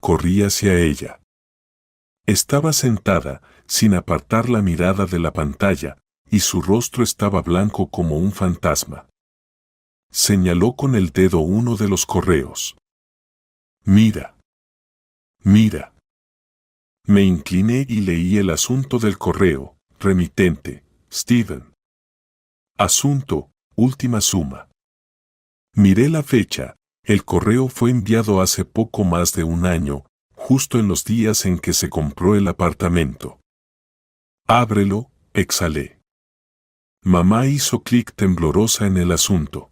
Corrí hacia ella. Estaba sentada, sin apartar la mirada de la pantalla, y su rostro estaba blanco como un fantasma. Señaló con el dedo uno de los correos. Mira. Mira. Me incliné y leí el asunto del correo: remitente, Steven. Asunto, última suma. Miré la fecha. El correo fue enviado hace poco más de 1 año, justo en los días en que se compró el apartamento. Ábrelo, exhalé. Mamá hizo clic temblorosa en el asunto.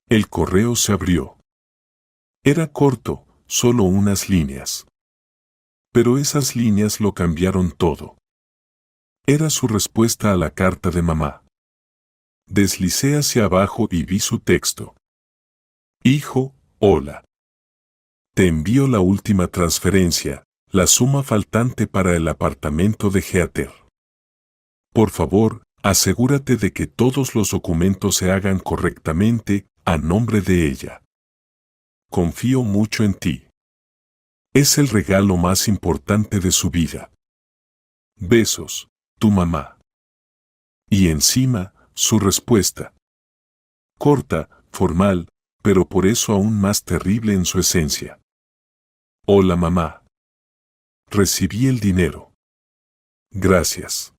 El correo se abrió. Era corto, solo unas líneas. Pero esas líneas lo cambiaron todo. Era su respuesta a la carta de mamá. Deslicé hacia abajo y vi su texto. Hijo, hola. Te envío la última transferencia, la suma faltante para el apartamento de Heather. Por favor, asegúrate de que todos los documentos se hagan correctamente, a nombre de ella. Confío mucho en ti. Es el regalo más importante de su vida. Besos, tu mamá. Y encima, su respuesta. Corta, formal, pero por eso aún más terrible en su esencia. Hola mamá. Recibí el dinero. Gracias.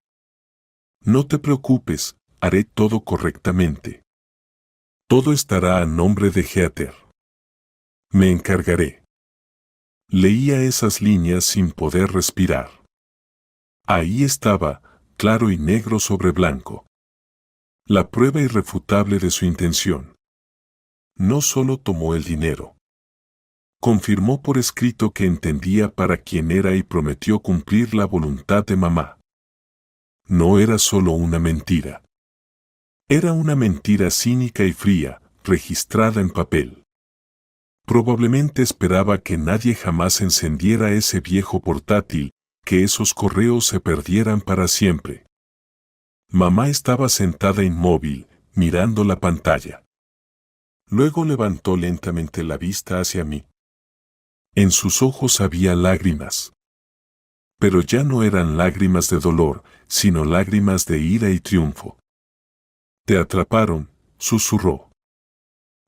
No te preocupes, haré todo correctamente. Todo estará a nombre de Heather. Me encargaré. Leía esas líneas sin poder respirar. Ahí estaba, claro y negro sobre blanco. La prueba irrefutable de su intención. No solo tomó el dinero. Confirmó por escrito que entendía para quién era y prometió cumplir la voluntad de mamá. No era solo una mentira. Era una mentira cínica y fría, registrada en papel. Probablemente esperaba que nadie jamás encendiera ese viejo portátil, que esos correos se perdieran para siempre. Mamá estaba sentada inmóvil, mirando la pantalla. Luego levantó lentamente la vista hacia mí. En sus ojos había lágrimas. Pero ya no eran lágrimas de dolor, sino lágrimas de ira y triunfo. Te atraparon, susurró.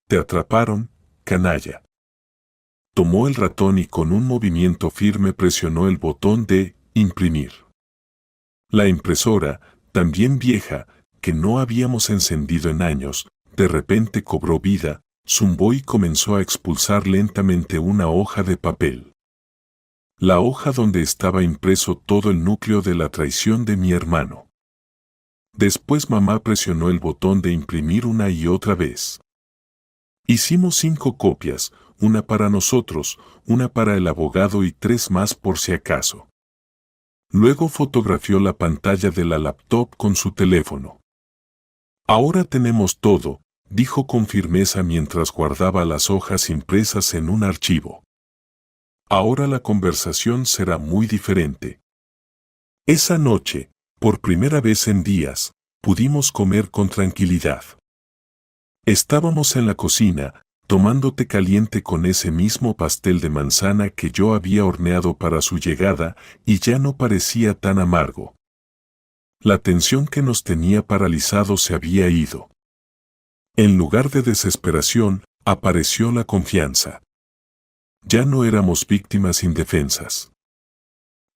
Te atraparon, canalla. Tomó el ratón y con un movimiento firme presionó el botón de imprimir. La impresora, también vieja, que no habíamos encendido en años, de repente cobró vida, zumbó y comenzó a expulsar lentamente una hoja de papel. La hoja donde estaba impreso todo el núcleo de la traición de mi hermano. Después mamá presionó el botón de imprimir una y otra vez. Hicimos 5 copias, una para nosotros, una para el abogado y 3 más por si acaso. Luego fotografió la pantalla de la laptop con su teléfono. Ahora tenemos todo, dijo con firmeza mientras guardaba las hojas impresas en un archivo. Ahora la conversación será muy diferente. Esa noche, por primera vez en días, pudimos comer con tranquilidad. Estábamos en la cocina, tomando té caliente con ese mismo pastel de manzana que yo había horneado para su llegada, y ya no parecía tan amargo. La tensión que nos tenía paralizados se había ido. En lugar de desesperación, apareció la confianza. Ya no éramos víctimas indefensas.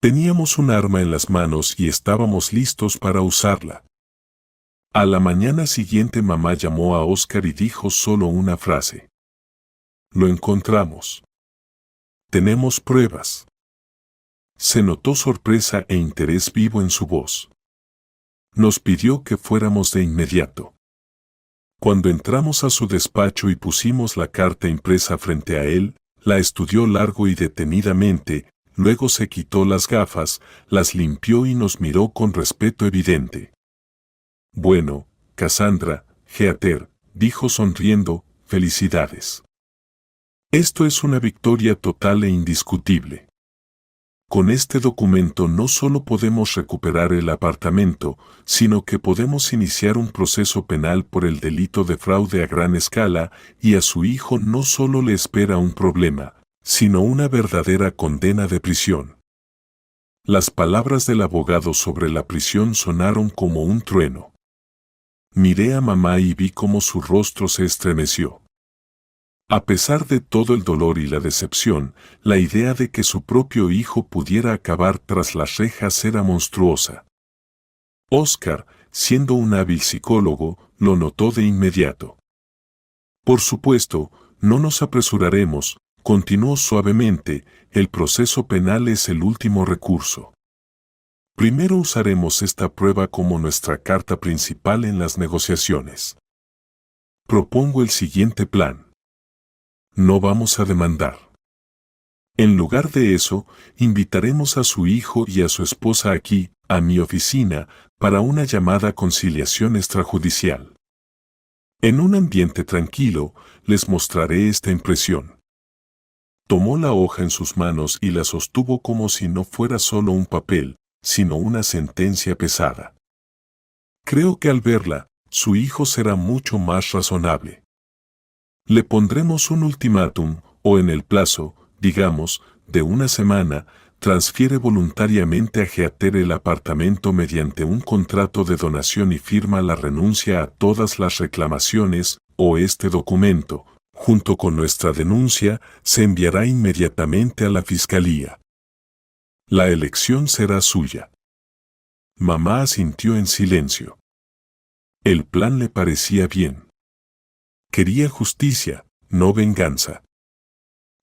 Teníamos un arma en las manos y estábamos listos para usarla. A la mañana siguiente mamá llamó a Oscar y dijo solo una frase. Lo encontramos. Tenemos pruebas. Se notó sorpresa e interés vivo en su voz. Nos pidió que fuéramos de inmediato. Cuando entramos a su despacho y pusimos la carta impresa frente a él, la estudió largo y detenidamente, luego se quitó las gafas, las limpió y nos miró con respeto evidente. Bueno, Cassandra, Heather, dijo sonriendo, felicidades. Esto es una victoria total e indiscutible. Con este documento no solo podemos recuperar el apartamento, sino que podemos iniciar un proceso penal por el delito de fraude a gran escala, y a su hijo no solo le espera un problema, sino una verdadera condena de prisión. Las palabras del abogado sobre la prisión sonaron como un trueno. Miré a mamá y vi cómo su rostro se estremeció. A pesar de todo el dolor y la decepción, la idea de que su propio hijo pudiera acabar tras las rejas era monstruosa. Oscar, siendo un hábil psicólogo, lo notó de inmediato. Por supuesto, no nos apresuraremos, continuó suavemente, el proceso penal es el último recurso. Primero usaremos esta prueba como nuestra carta principal en las negociaciones. Propongo el siguiente plan. No vamos a demandar. En lugar de eso, invitaremos a su hijo y a su esposa aquí, a mi oficina, para una llamada conciliación extrajudicial. En un ambiente tranquilo, les mostraré esta impresión. Tomó la hoja en sus manos y la sostuvo como si no fuera solo un papel, sino una sentencia pesada. Creo que al verla, su hijo será mucho más razonable. Le pondremos un ultimátum, o en el plazo, digamos, de una semana, transfiere voluntariamente a Heather el apartamento mediante un contrato de donación y firma la renuncia a todas las reclamaciones, o este documento, junto con nuestra denuncia, se enviará inmediatamente a la fiscalía. La elección será suya. Mamá asintió en silencio. El plan le parecía bien. Quería justicia, no venganza.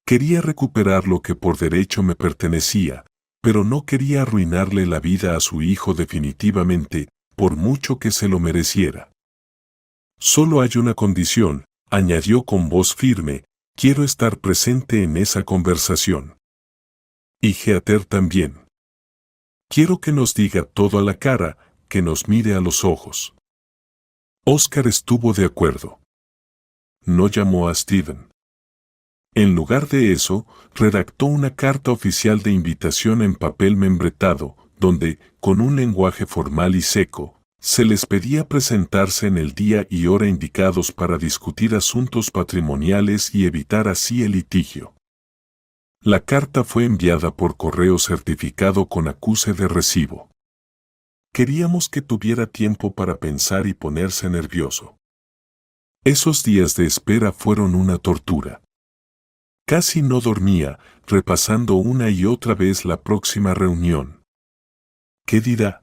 Quería recuperar lo que por derecho me pertenecía, pero no quería arruinarle la vida a su hijo definitivamente, por mucho que se lo mereciera. Solo hay una condición, añadió con voz firme, quiero estar presente en esa conversación. Y Heather también. Quiero que nos diga todo a la cara, que nos mire a los ojos. Oscar estuvo de acuerdo. No llamó a Steven. En lugar de eso, redactó una carta oficial de invitación en papel membretado, donde, con un lenguaje formal y seco, se les pedía presentarse en el día y hora indicados para discutir asuntos patrimoniales y evitar así el litigio. La carta fue enviada por correo certificado con acuse de recibo. Queríamos que tuviera tiempo para pensar y ponerse nervioso. Esos días de espera fueron una tortura. Casi no dormía, repasando una y otra vez la próxima reunión. ¿Qué dirá?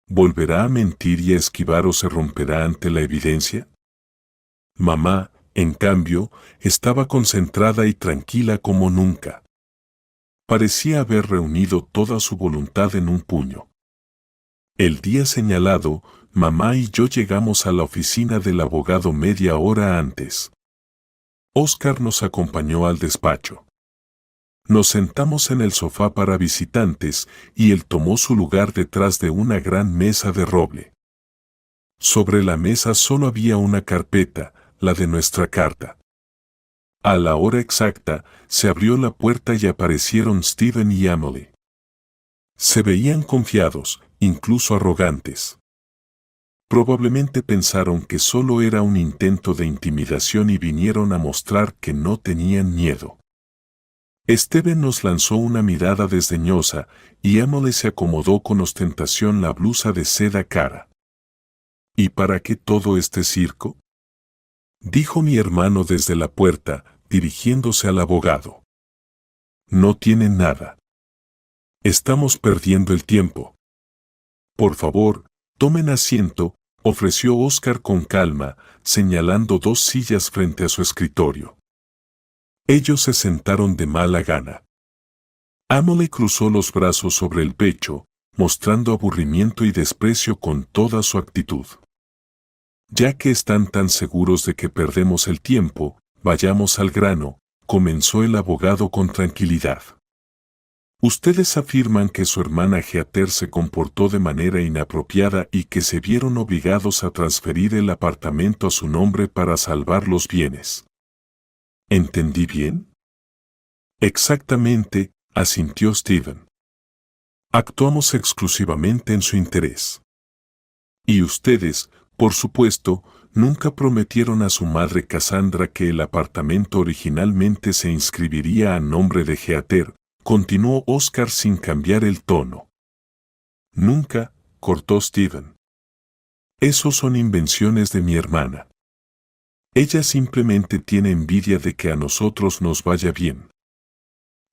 ¿Volverá a mentir y a esquivar o se romperá ante la evidencia? Mamá, en cambio, estaba concentrada y tranquila como nunca. Parecía haber reunido toda su voluntad en un puño. El día señalado, mamá y yo llegamos a la oficina del abogado media hora antes. Oscar nos acompañó al despacho. Nos sentamos en el sofá para visitantes y él tomó su lugar detrás de una gran mesa de roble. Sobre la mesa solo había una carpeta, la de nuestra carta. A la hora exacta, se abrió la puerta y aparecieron Steven y Emily. Se veían confiados, incluso arrogantes. Probablemente pensaron que solo era un intento de intimidación y vinieron a mostrar que no tenían miedo. Steven nos lanzó una mirada desdeñosa y Emily se acomodó con ostentación la blusa de seda cara. ¿Y para qué todo este circo?, dijo mi hermano desde la puerta, dirigiéndose al abogado. No tienen nada. Estamos perdiendo el tiempo. Por favor, tomen asiento, ofreció Oscar con calma, señalando dos sillas frente a su escritorio. Ellos se sentaron de mala gana. Emily cruzó los brazos sobre el pecho, mostrando aburrimiento y desprecio con toda su actitud. Ya que están tan seguros de que perdemos el tiempo, vayamos al grano, comenzó el abogado con tranquilidad. Ustedes afirman que su hermana Heather se comportó de manera inapropiada y que se vieron obligados a transferir el apartamento a su nombre para salvar los bienes. ¿Entendí bien? Exactamente, asintió Steven. Actuamos exclusivamente en su interés. Y ustedes, por supuesto, nunca prometieron a su madre Cassandra que el apartamento originalmente se inscribiría a nombre de Heather, continuó Oscar sin cambiar el tono. Nunca, cortó Steven. Esos son invenciones de mi hermana. Ella simplemente tiene envidia de que a nosotros nos vaya bien.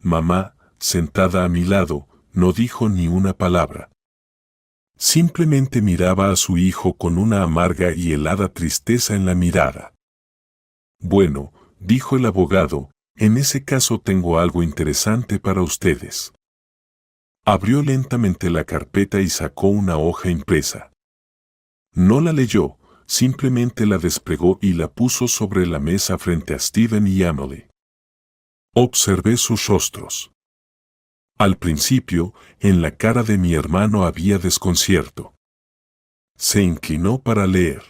Mamá, sentada a mi lado, no dijo ni una palabra. Simplemente miraba a su hijo con una amarga y helada tristeza en la mirada. Bueno, dijo el abogado, en ese caso tengo algo interesante para ustedes. Abrió lentamente la carpeta y sacó una hoja impresa. No la leyó, simplemente la desplegó y la puso sobre la mesa frente a Steven y Emily. Observé sus rostros. Al principio, en la cara de mi hermano había desconcierto. Se inclinó para leer.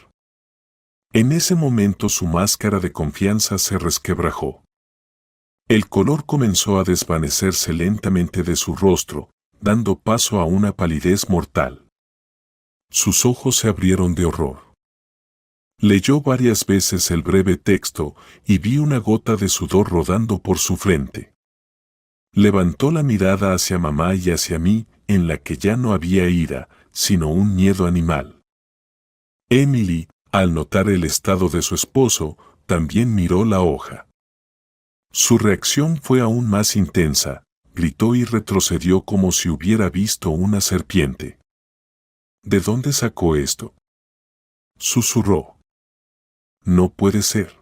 En ese momento su máscara de confianza se resquebrajó. El color comenzó a desvanecerse lentamente de su rostro, dando paso a una palidez mortal. Sus ojos se abrieron de horror. Leyó varias veces el breve texto y vi una gota de sudor rodando por su frente. Levantó la mirada hacia mamá y hacia mí, en la que ya no había ira, sino un miedo animal. Emily, al notar el estado de su esposo, también miró la hoja. Su reacción fue aún más intensa, gritó y retrocedió como si hubiera visto una serpiente. ¿De dónde sacó esto?, susurró. No puede ser.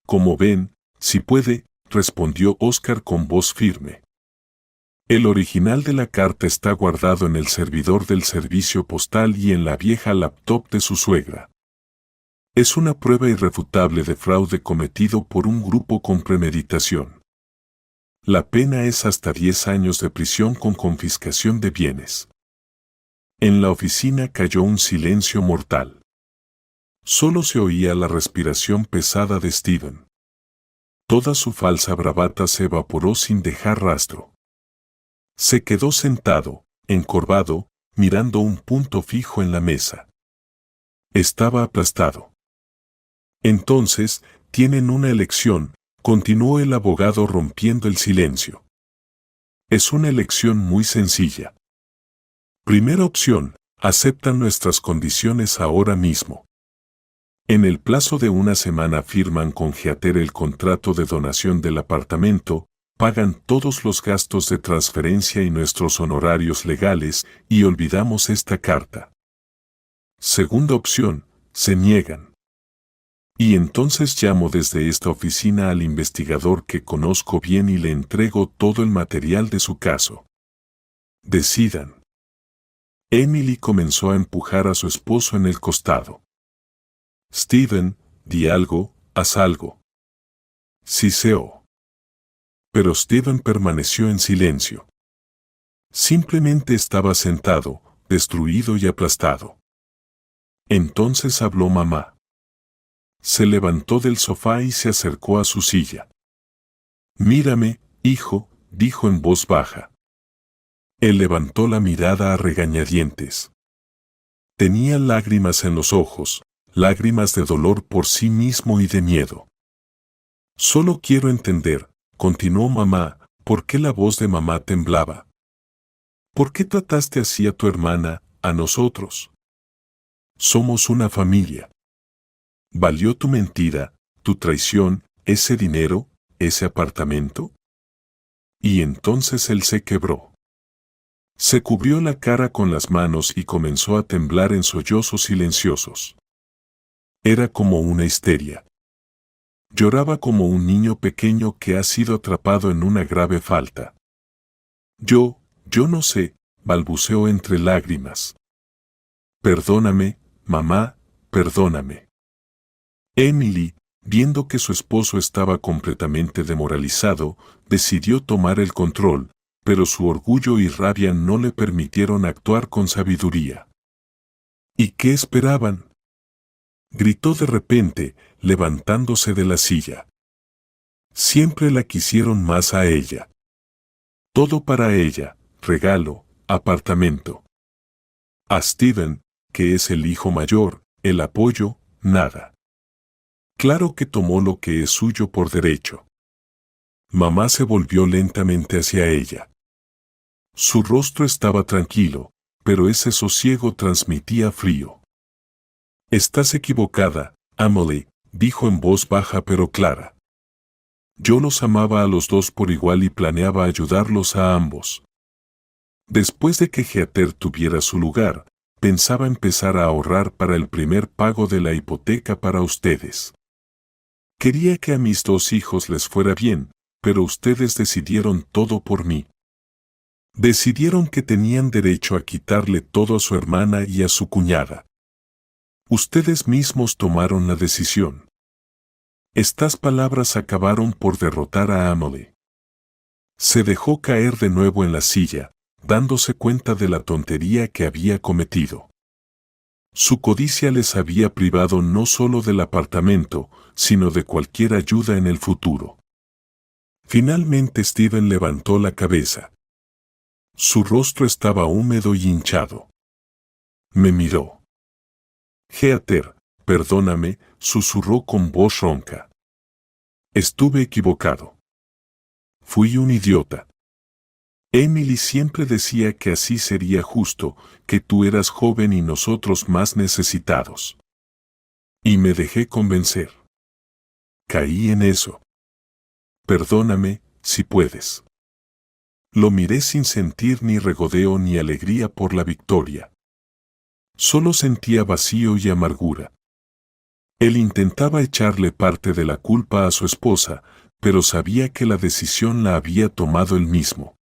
Como ven, sí puede, respondió Oscar con voz firme. El original de la carta está guardado en el servidor del servicio postal y en la vieja laptop de su suegra. Es una prueba irrefutable de fraude cometido por un grupo con premeditación. La pena es hasta 10 años de prisión con confiscación de bienes. En la oficina cayó un silencio mortal. Solo se oía la respiración pesada de Steven. Toda su falsa bravata se evaporó sin dejar rastro. Se quedó sentado, encorvado, mirando un punto fijo en la mesa. Estaba aplastado. Entonces, tienen una elección, continuó el abogado rompiendo el silencio. Es una elección muy sencilla. Primera opción, aceptan nuestras condiciones ahora mismo. En el plazo de una semana firman con Heather el contrato de donación del apartamento, pagan todos los gastos de transferencia y nuestros honorarios legales y olvidamos esta carta. Segunda opción, se niegan. Y entonces llamo desde esta oficina al investigador que conozco bien y le entrego todo el material de su caso. Decidan. Emily comenzó a empujar a su esposo en el costado. Steven, di algo, haz algo. Siseó. Pero Steven permaneció en silencio. Simplemente estaba sentado, destruido y aplastado. Entonces habló mamá. Se levantó del sofá y se acercó a su silla. Mírame, hijo, dijo en voz baja. Él levantó la mirada a regañadientes. Tenía lágrimas en los ojos, lágrimas de dolor por sí mismo y de miedo. Solo quiero entender, continuó mamá, ¿por qué la voz de mamá temblaba? ¿Por qué trataste así a tu hermana, a nosotros? Somos una familia. ¿Valió tu mentira, tu traición, ese dinero, ese apartamento? Y entonces él se quebró. Se cubrió la cara con las manos y comenzó a temblar en sollozos silenciosos. Era como una histeria. Lloraba como un niño pequeño que ha sido atrapado en una grave falta. Yo no sé, balbuceó entre lágrimas. Perdóname, mamá, perdóname. Emily, viendo que su esposo estaba completamente demoralizado, decidió tomar el control, pero su orgullo y rabia no le permitieron actuar con sabiduría. ¿Y qué esperaban? Gritó de repente, levantándose de la silla. Siempre la quisieron más a ella. Todo para ella, regalo, apartamento. A Steven, que es el hijo mayor, el apoyo, nada. Claro que tomó lo que es suyo por derecho. Mamá se volvió lentamente hacia ella. Su rostro estaba tranquilo, pero ese sosiego transmitía frío. Estás equivocada, Emily, dijo en voz baja pero clara. Yo los amaba a los dos por igual y planeaba ayudarlos a ambos. Después de que Heather tuviera su lugar, pensaba empezar a ahorrar para el primer pago de la hipoteca para ustedes. Quería que a mis dos hijos les fuera bien, pero ustedes decidieron todo por mí. Decidieron que tenían derecho a quitarle todo a su hermana y a su cuñada. Ustedes mismos tomaron la decisión. Estas palabras acabaron por derrotar a Emily. Se dejó caer de nuevo en la silla, dándose cuenta de la tontería que había cometido. Su codicia les había privado no solo del apartamento, sino de cualquier ayuda en el futuro. Finalmente Steven levantó la cabeza. Su rostro estaba húmedo y hinchado. Me miró. Heather, perdóname, susurró con voz ronca. Estuve equivocado. Fui un idiota. Emily siempre decía que así sería justo, que tú eras joven y nosotros más necesitados. Y me dejé convencer. Caí en eso. Perdóname, si puedes. Lo miré sin sentir ni regodeo ni alegría por la victoria. Solo sentía vacío y amargura. Él intentaba echarle parte de la culpa a su esposa, pero sabía que la decisión la había tomado él mismo.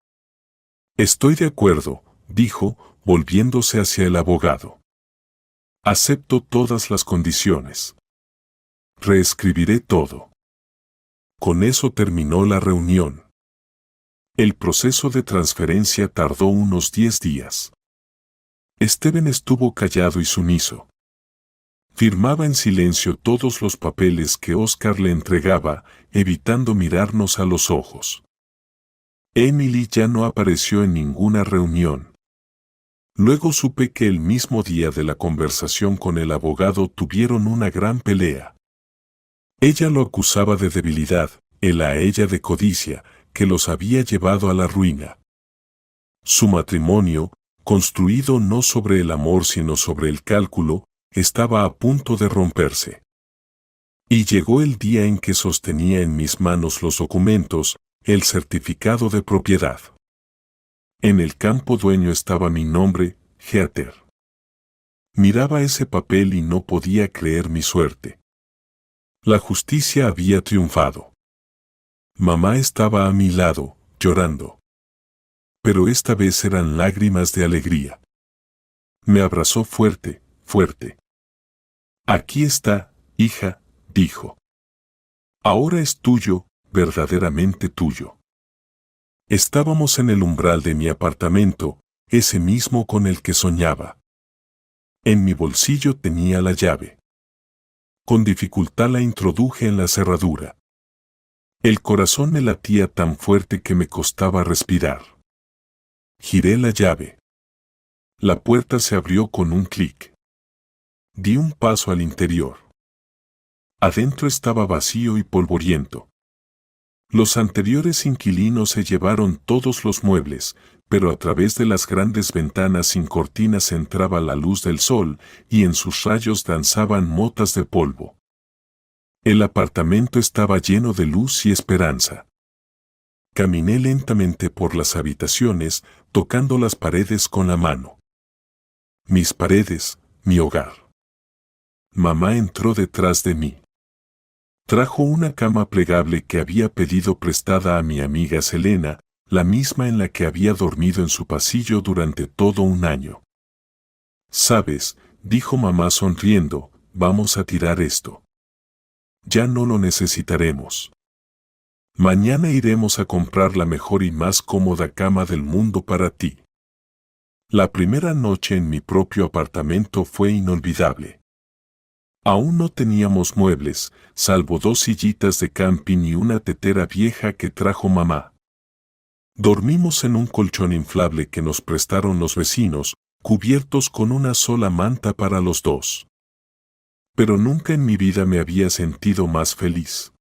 Estoy de acuerdo, dijo, volviéndose hacia el abogado. Acepto todas las condiciones. Reescribiré todo. Con eso terminó la reunión. El proceso de transferencia tardó unos 10 días. Steven estuvo callado y sumiso. Firmaba en silencio todos los papeles que Oscar le entregaba, evitando mirarnos a los ojos. Emily ya no apareció en ninguna reunión. Luego supe que el mismo día de la conversación con el abogado tuvieron una gran pelea. Ella lo acusaba de debilidad, él a ella de codicia, que los había llevado a la ruina. Su matrimonio, construido no sobre el amor sino sobre el cálculo, estaba a punto de romperse. Y llegó el día en que sostenía en mis manos los documentos, el certificado de propiedad. En el campo dueño estaba mi nombre, Heather. Miraba ese papel y no podía creer mi suerte. La justicia había triunfado. Mamá estaba a mi lado, llorando. Pero esta vez eran lágrimas de alegría. Me abrazó fuerte, fuerte. Aquí está, hija, dijo. Ahora es tuyo, verdaderamente tuyo. Estábamos en el umbral de mi apartamento, ese mismo con el que soñaba. En mi bolsillo tenía la llave. Con dificultad la introduje en la cerradura. El corazón me latía tan fuerte que me costaba respirar. Giré la llave. La puerta se abrió con un clic. Di un paso al interior. Adentro estaba vacío y polvoriento. Los anteriores inquilinos se llevaron todos los muebles, pero a través de las grandes ventanas sin cortinas entraba la luz del sol y en sus rayos danzaban motas de polvo. El apartamento estaba lleno de luz y esperanza. Caminé lentamente por las habitaciones, tocando las paredes con la mano. Mis paredes, mi hogar. Mamá entró detrás de mí. Trajo una cama plegable que había pedido prestada a mi amiga Selena, la misma en la que había dormido en su pasillo durante todo un año. «Sabes», dijo mamá sonriendo, «vamos a tirar esto. Ya no lo necesitaremos. Mañana iremos a comprar la mejor y más cómoda cama del mundo para ti». La primera noche en mi propio apartamento fue inolvidable. Aún no teníamos muebles, salvo 2 sillitas de camping y una tetera vieja que trajo mamá. Dormimos en un colchón inflable que nos prestaron los vecinos, cubiertos con una sola manta para los dos. Pero nunca en mi vida me había sentido más feliz.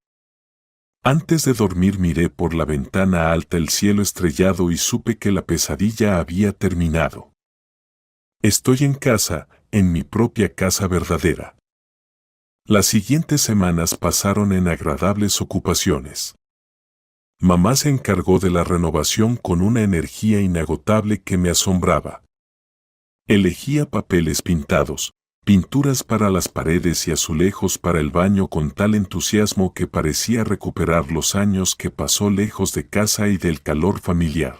Antes de dormir miré por la ventana alta el cielo estrellado y supe que la pesadilla había terminado. Estoy en casa, en mi propia casa verdadera. Las siguientes semanas pasaron en agradables ocupaciones. Mamá se encargó de la renovación con una energía inagotable que me asombraba. Elegía papeles pintados, pinturas para las paredes y azulejos para el baño con tal entusiasmo que parecía recuperar los años que pasó lejos de casa y del calor familiar.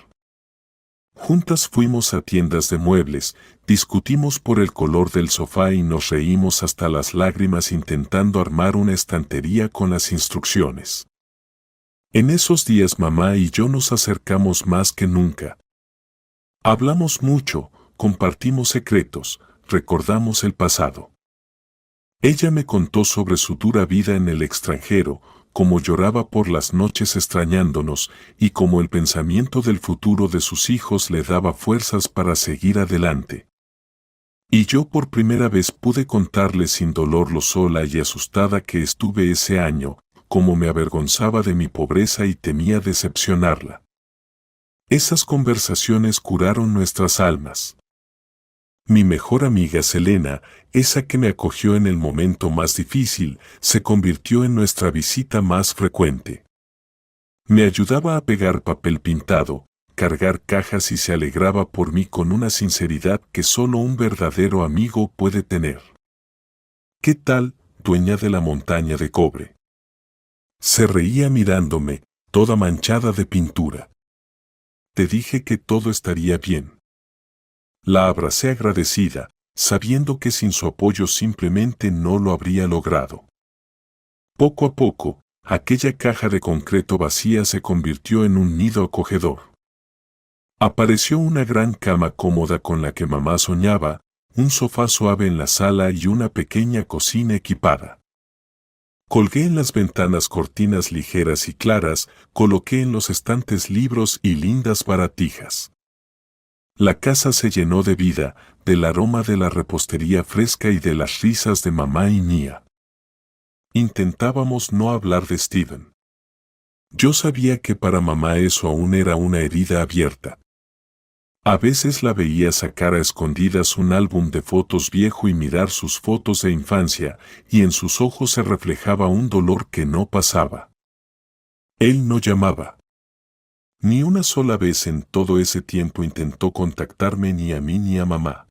Juntas fuimos a tiendas de muebles, discutimos por el color del sofá y nos reímos hasta las lágrimas intentando armar una estantería con las instrucciones. En esos días mamá y yo nos acercamos más que nunca. Hablamos mucho, compartimos secretos, recordamos el pasado. Ella me contó sobre su dura vida en el extranjero, cómo lloraba por las noches extrañándonos y cómo el pensamiento del futuro de sus hijos le daba fuerzas para seguir adelante. Y yo por primera vez pude contarle sin dolor lo sola y asustada que estuve ese año, cómo me avergonzaba de mi pobreza y temía decepcionarla. Esas conversaciones curaron nuestras almas. Mi mejor amiga Selena, esa que me acogió en el momento más difícil, se convirtió en nuestra visita más frecuente. Me ayudaba a pegar papel pintado, cargar cajas y se alegraba por mí con una sinceridad que solo un verdadero amigo puede tener. ¿Qué tal, dueña de la montaña de cobre? Se reía mirándome, toda manchada de pintura. Te dije que todo estaría bien. La abracé agradecida, sabiendo que sin su apoyo simplemente no lo habría logrado. Poco a poco, aquella caja de concreto vacía se convirtió en un nido acogedor. Apareció una gran cama cómoda con la que mamá soñaba, un sofá suave en la sala y una pequeña cocina equipada. Colgué en las ventanas cortinas ligeras y claras, coloqué en los estantes libros y lindas baratijas. La casa se llenó de vida, del aroma de la repostería fresca y de las risas de mamá y mía. Intentábamos no hablar de Steven. Yo sabía que para mamá eso aún era una herida abierta. A veces la veía sacar a escondidas un álbum de fotos viejo y mirar sus fotos de infancia, y en sus ojos se reflejaba un dolor que no pasaba. Él no llamaba. Ni una sola vez en todo ese tiempo intentó contactarme ni a mí ni a mamá.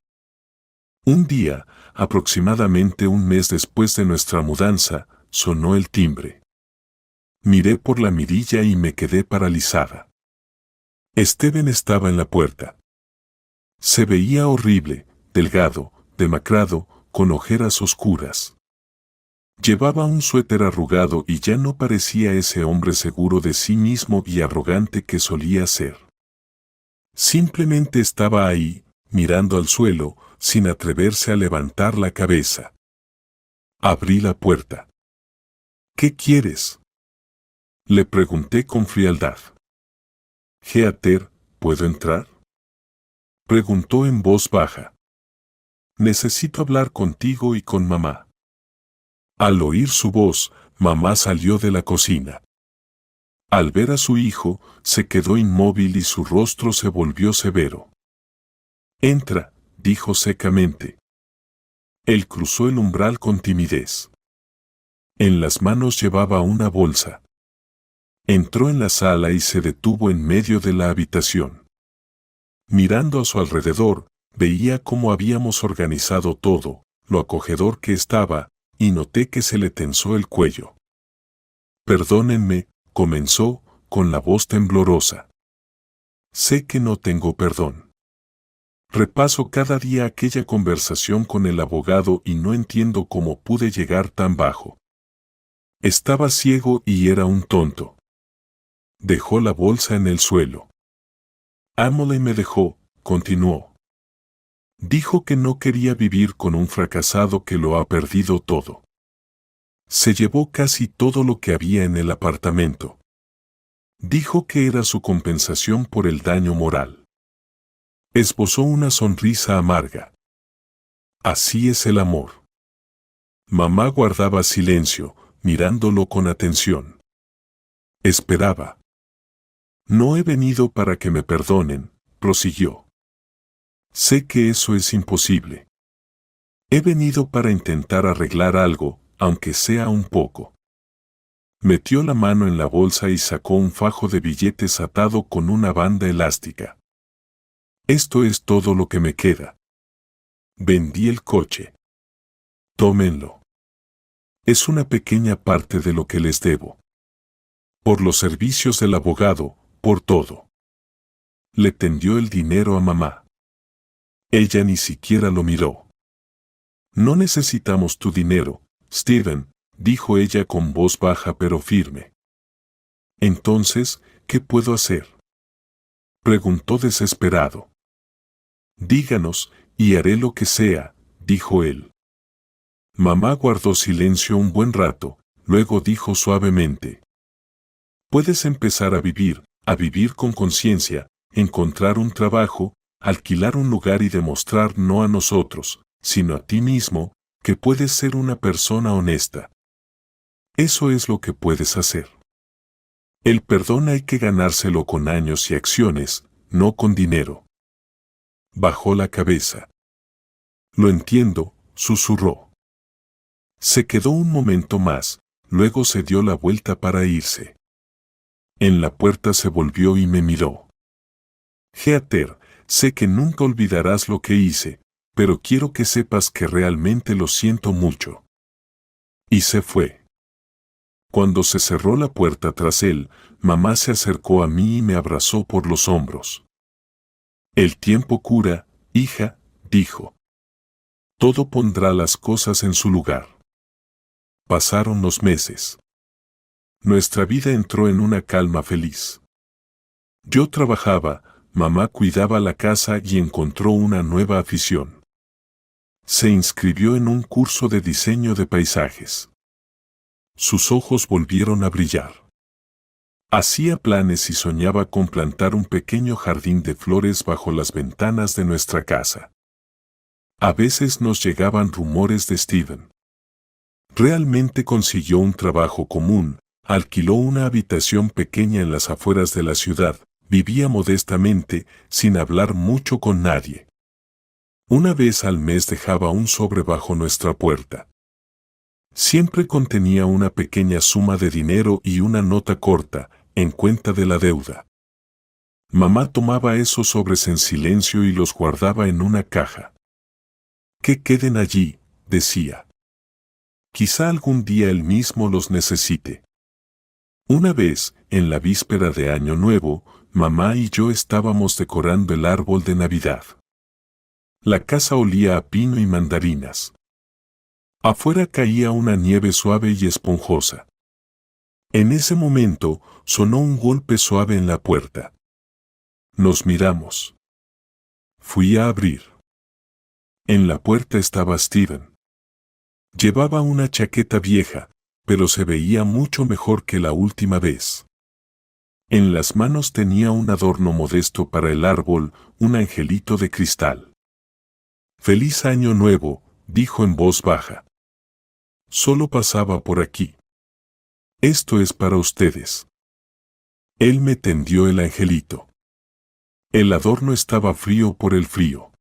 Un día, aproximadamente un mes después de nuestra mudanza, sonó el timbre. Miré por la mirilla y me quedé paralizada. Steven estaba en la puerta. Se veía horrible, delgado, demacrado, con ojeras oscuras. Llevaba un suéter arrugado y ya no parecía ese hombre seguro de sí mismo y arrogante que solía ser. Simplemente estaba ahí, mirando al suelo, sin atreverse a levantar la cabeza. Abrí la puerta. ¿Qué quieres?, le pregunté con frialdad. Heather, ¿puedo entrar?, preguntó en voz baja. Necesito hablar contigo y con mamá. Al oír su voz, mamá salió de la cocina. Al ver a su hijo, se quedó inmóvil y su rostro se volvió severo. Entra, dijo secamente. Él cruzó el umbral con timidez. En las manos llevaba una bolsa. Entró en la sala y se detuvo en medio de la habitación. Mirando a su alrededor, veía cómo habíamos organizado todo, lo acogedor que estaba, y noté que se le tensó el cuello. Perdónenme, comenzó, con la voz temblorosa. Sé que no tengo perdón. Repaso cada día aquella conversación con el abogado y no entiendo cómo pude llegar tan bajo. Estaba ciego y era un tonto. Dejó la bolsa en el suelo. Emily me dejó, continuó. Dijo que no quería vivir con un fracasado que lo ha perdido todo. Se llevó casi todo lo que había en el apartamento. Dijo que era su compensación por el daño moral. Esbozó una sonrisa amarga. Así es el amor. Mamá guardaba silencio, mirándolo con atención. Esperaba. No he venido para que me perdonen, prosiguió. Sé que eso es imposible. He venido para intentar arreglar algo, aunque sea un poco. Metió la mano en la bolsa y sacó un fajo de billetes atado con una banda elástica. Esto es todo lo que me queda. Vendí el coche. Tómenlo. Es una pequeña parte de lo que les debo. Por los servicios del abogado, por todo. Le tendió el dinero a mamá. Ella ni siquiera lo miró. No necesitamos tu dinero, Steven, dijo ella con voz baja pero firme. Entonces, ¿qué puedo hacer?, preguntó desesperado. Díganos, y haré lo que sea, dijo él. Mamá guardó silencio un buen rato, luego dijo suavemente. Puedes empezar a vivir con conciencia, encontrar un trabajo, alquilar un lugar y demostrar no a nosotros, sino a ti mismo, que puedes ser una persona honesta. Eso es lo que puedes hacer. El perdón hay que ganárselo con años y acciones, no con dinero. Bajó la cabeza. Lo entiendo, susurró. Se quedó un momento más, luego se dio la vuelta para irse. En la puerta se volvió y me miró. Heather, sé que nunca olvidarás lo que hice, pero quiero que sepas que realmente lo siento mucho. Y se fue. Cuando se cerró la puerta tras él, mamá se acercó a mí y me abrazó por los hombros. El tiempo cura, hija, dijo. Todo pondrá las cosas en su lugar. Pasaron los meses. Nuestra vida entró en una calma feliz. Yo trabajaba, mamá cuidaba la casa y encontró una nueva afición. Se inscribió en un curso de diseño de paisajes. Sus ojos volvieron a brillar. Hacía planes y soñaba con plantar un pequeño jardín de flores bajo las ventanas de nuestra casa. A veces nos llegaban rumores de Steven. Realmente consiguió un trabajo común, alquiló una habitación pequeña en las afueras de la ciudad, vivía modestamente, sin hablar mucho con nadie. Una vez al mes dejaba un sobre bajo nuestra puerta. Siempre contenía una pequeña suma de dinero y una nota corta, en cuenta de la deuda. Mamá tomaba esos sobres en silencio y los guardaba en una caja. Que queden allí, decía. Quizá algún día él mismo los necesite. Una vez, en la víspera de Año Nuevo, mamá y yo estábamos decorando el árbol de Navidad. La casa olía a pino y mandarinas. Afuera caía una nieve suave y esponjosa. En ese momento, sonó un golpe suave en la puerta. Nos miramos. Fui a abrir. En la puerta estaba Steven. Llevaba una chaqueta vieja, pero se veía mucho mejor que la última vez. En las manos tenía un adorno modesto para el árbol, un angelito de cristal. «Feliz Año Nuevo», dijo en voz baja. «Solo pasaba por aquí. Esto es para ustedes». Él me tendió el angelito. El adorno estaba frío por el frío.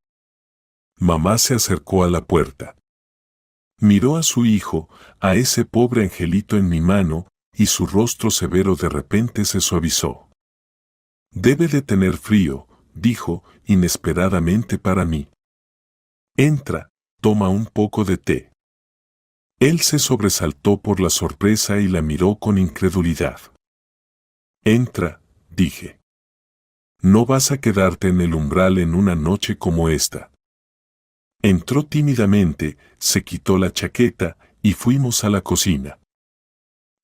Mamá se acercó a la puerta. Miró a su hijo, a ese pobre angelito en mi mano, y su rostro severo de repente se suavizó. «Debe de tener frío», dijo, inesperadamente para mí. «Entra, toma un poco de té». Él se sobresaltó por la sorpresa y la miró con incredulidad. «Entra», dije. «No vas a quedarte en el umbral en una noche como esta». Entró tímidamente, se quitó la chaqueta y fuimos a la cocina.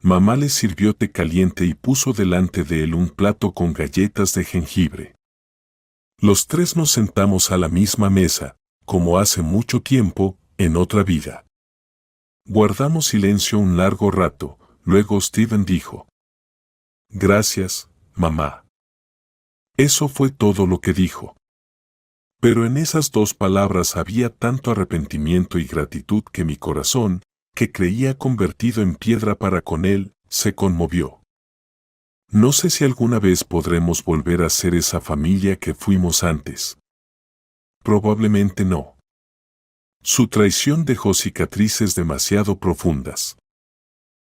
Mamá le sirvió té caliente y puso delante de él un plato con galletas de jengibre. Los tres nos sentamos a la misma mesa, como hace mucho tiempo, en otra vida. Guardamos silencio un largo rato, luego Steven dijo: «Gracias, mamá». Eso fue todo lo que dijo. Pero en esas dos palabras había tanto arrepentimiento y gratitud que mi corazón, que creía convertido en piedra para con él, se conmovió. No sé si alguna vez podremos volver a ser esa familia que fuimos antes. Probablemente no. Su traición dejó cicatrices demasiado profundas.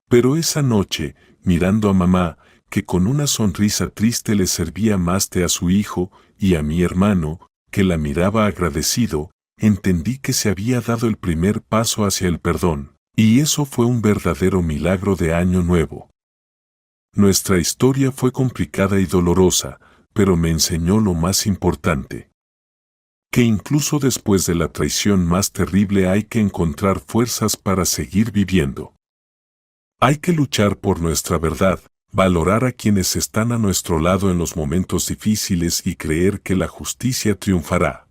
Pero esa noche, mirando a mamá, que con una sonrisa triste le servía más té a su hijo, y a mi hermano, que la miraba agradecido, entendí que se había dado el primer paso hacia el perdón, y eso fue un verdadero milagro de Año Nuevo. Nuestra historia fue complicada y dolorosa, pero me enseñó lo más importante. Que incluso después de la traición más terrible hay que encontrar fuerzas para seguir viviendo. Hay que luchar por nuestra verdad, valorar a quienes están a nuestro lado en los momentos difíciles y creer que la justicia triunfará.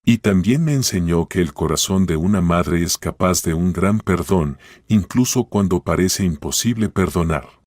Y también me enseñó que el corazón de una madre es capaz de un gran perdón, incluso cuando parece imposible perdonar.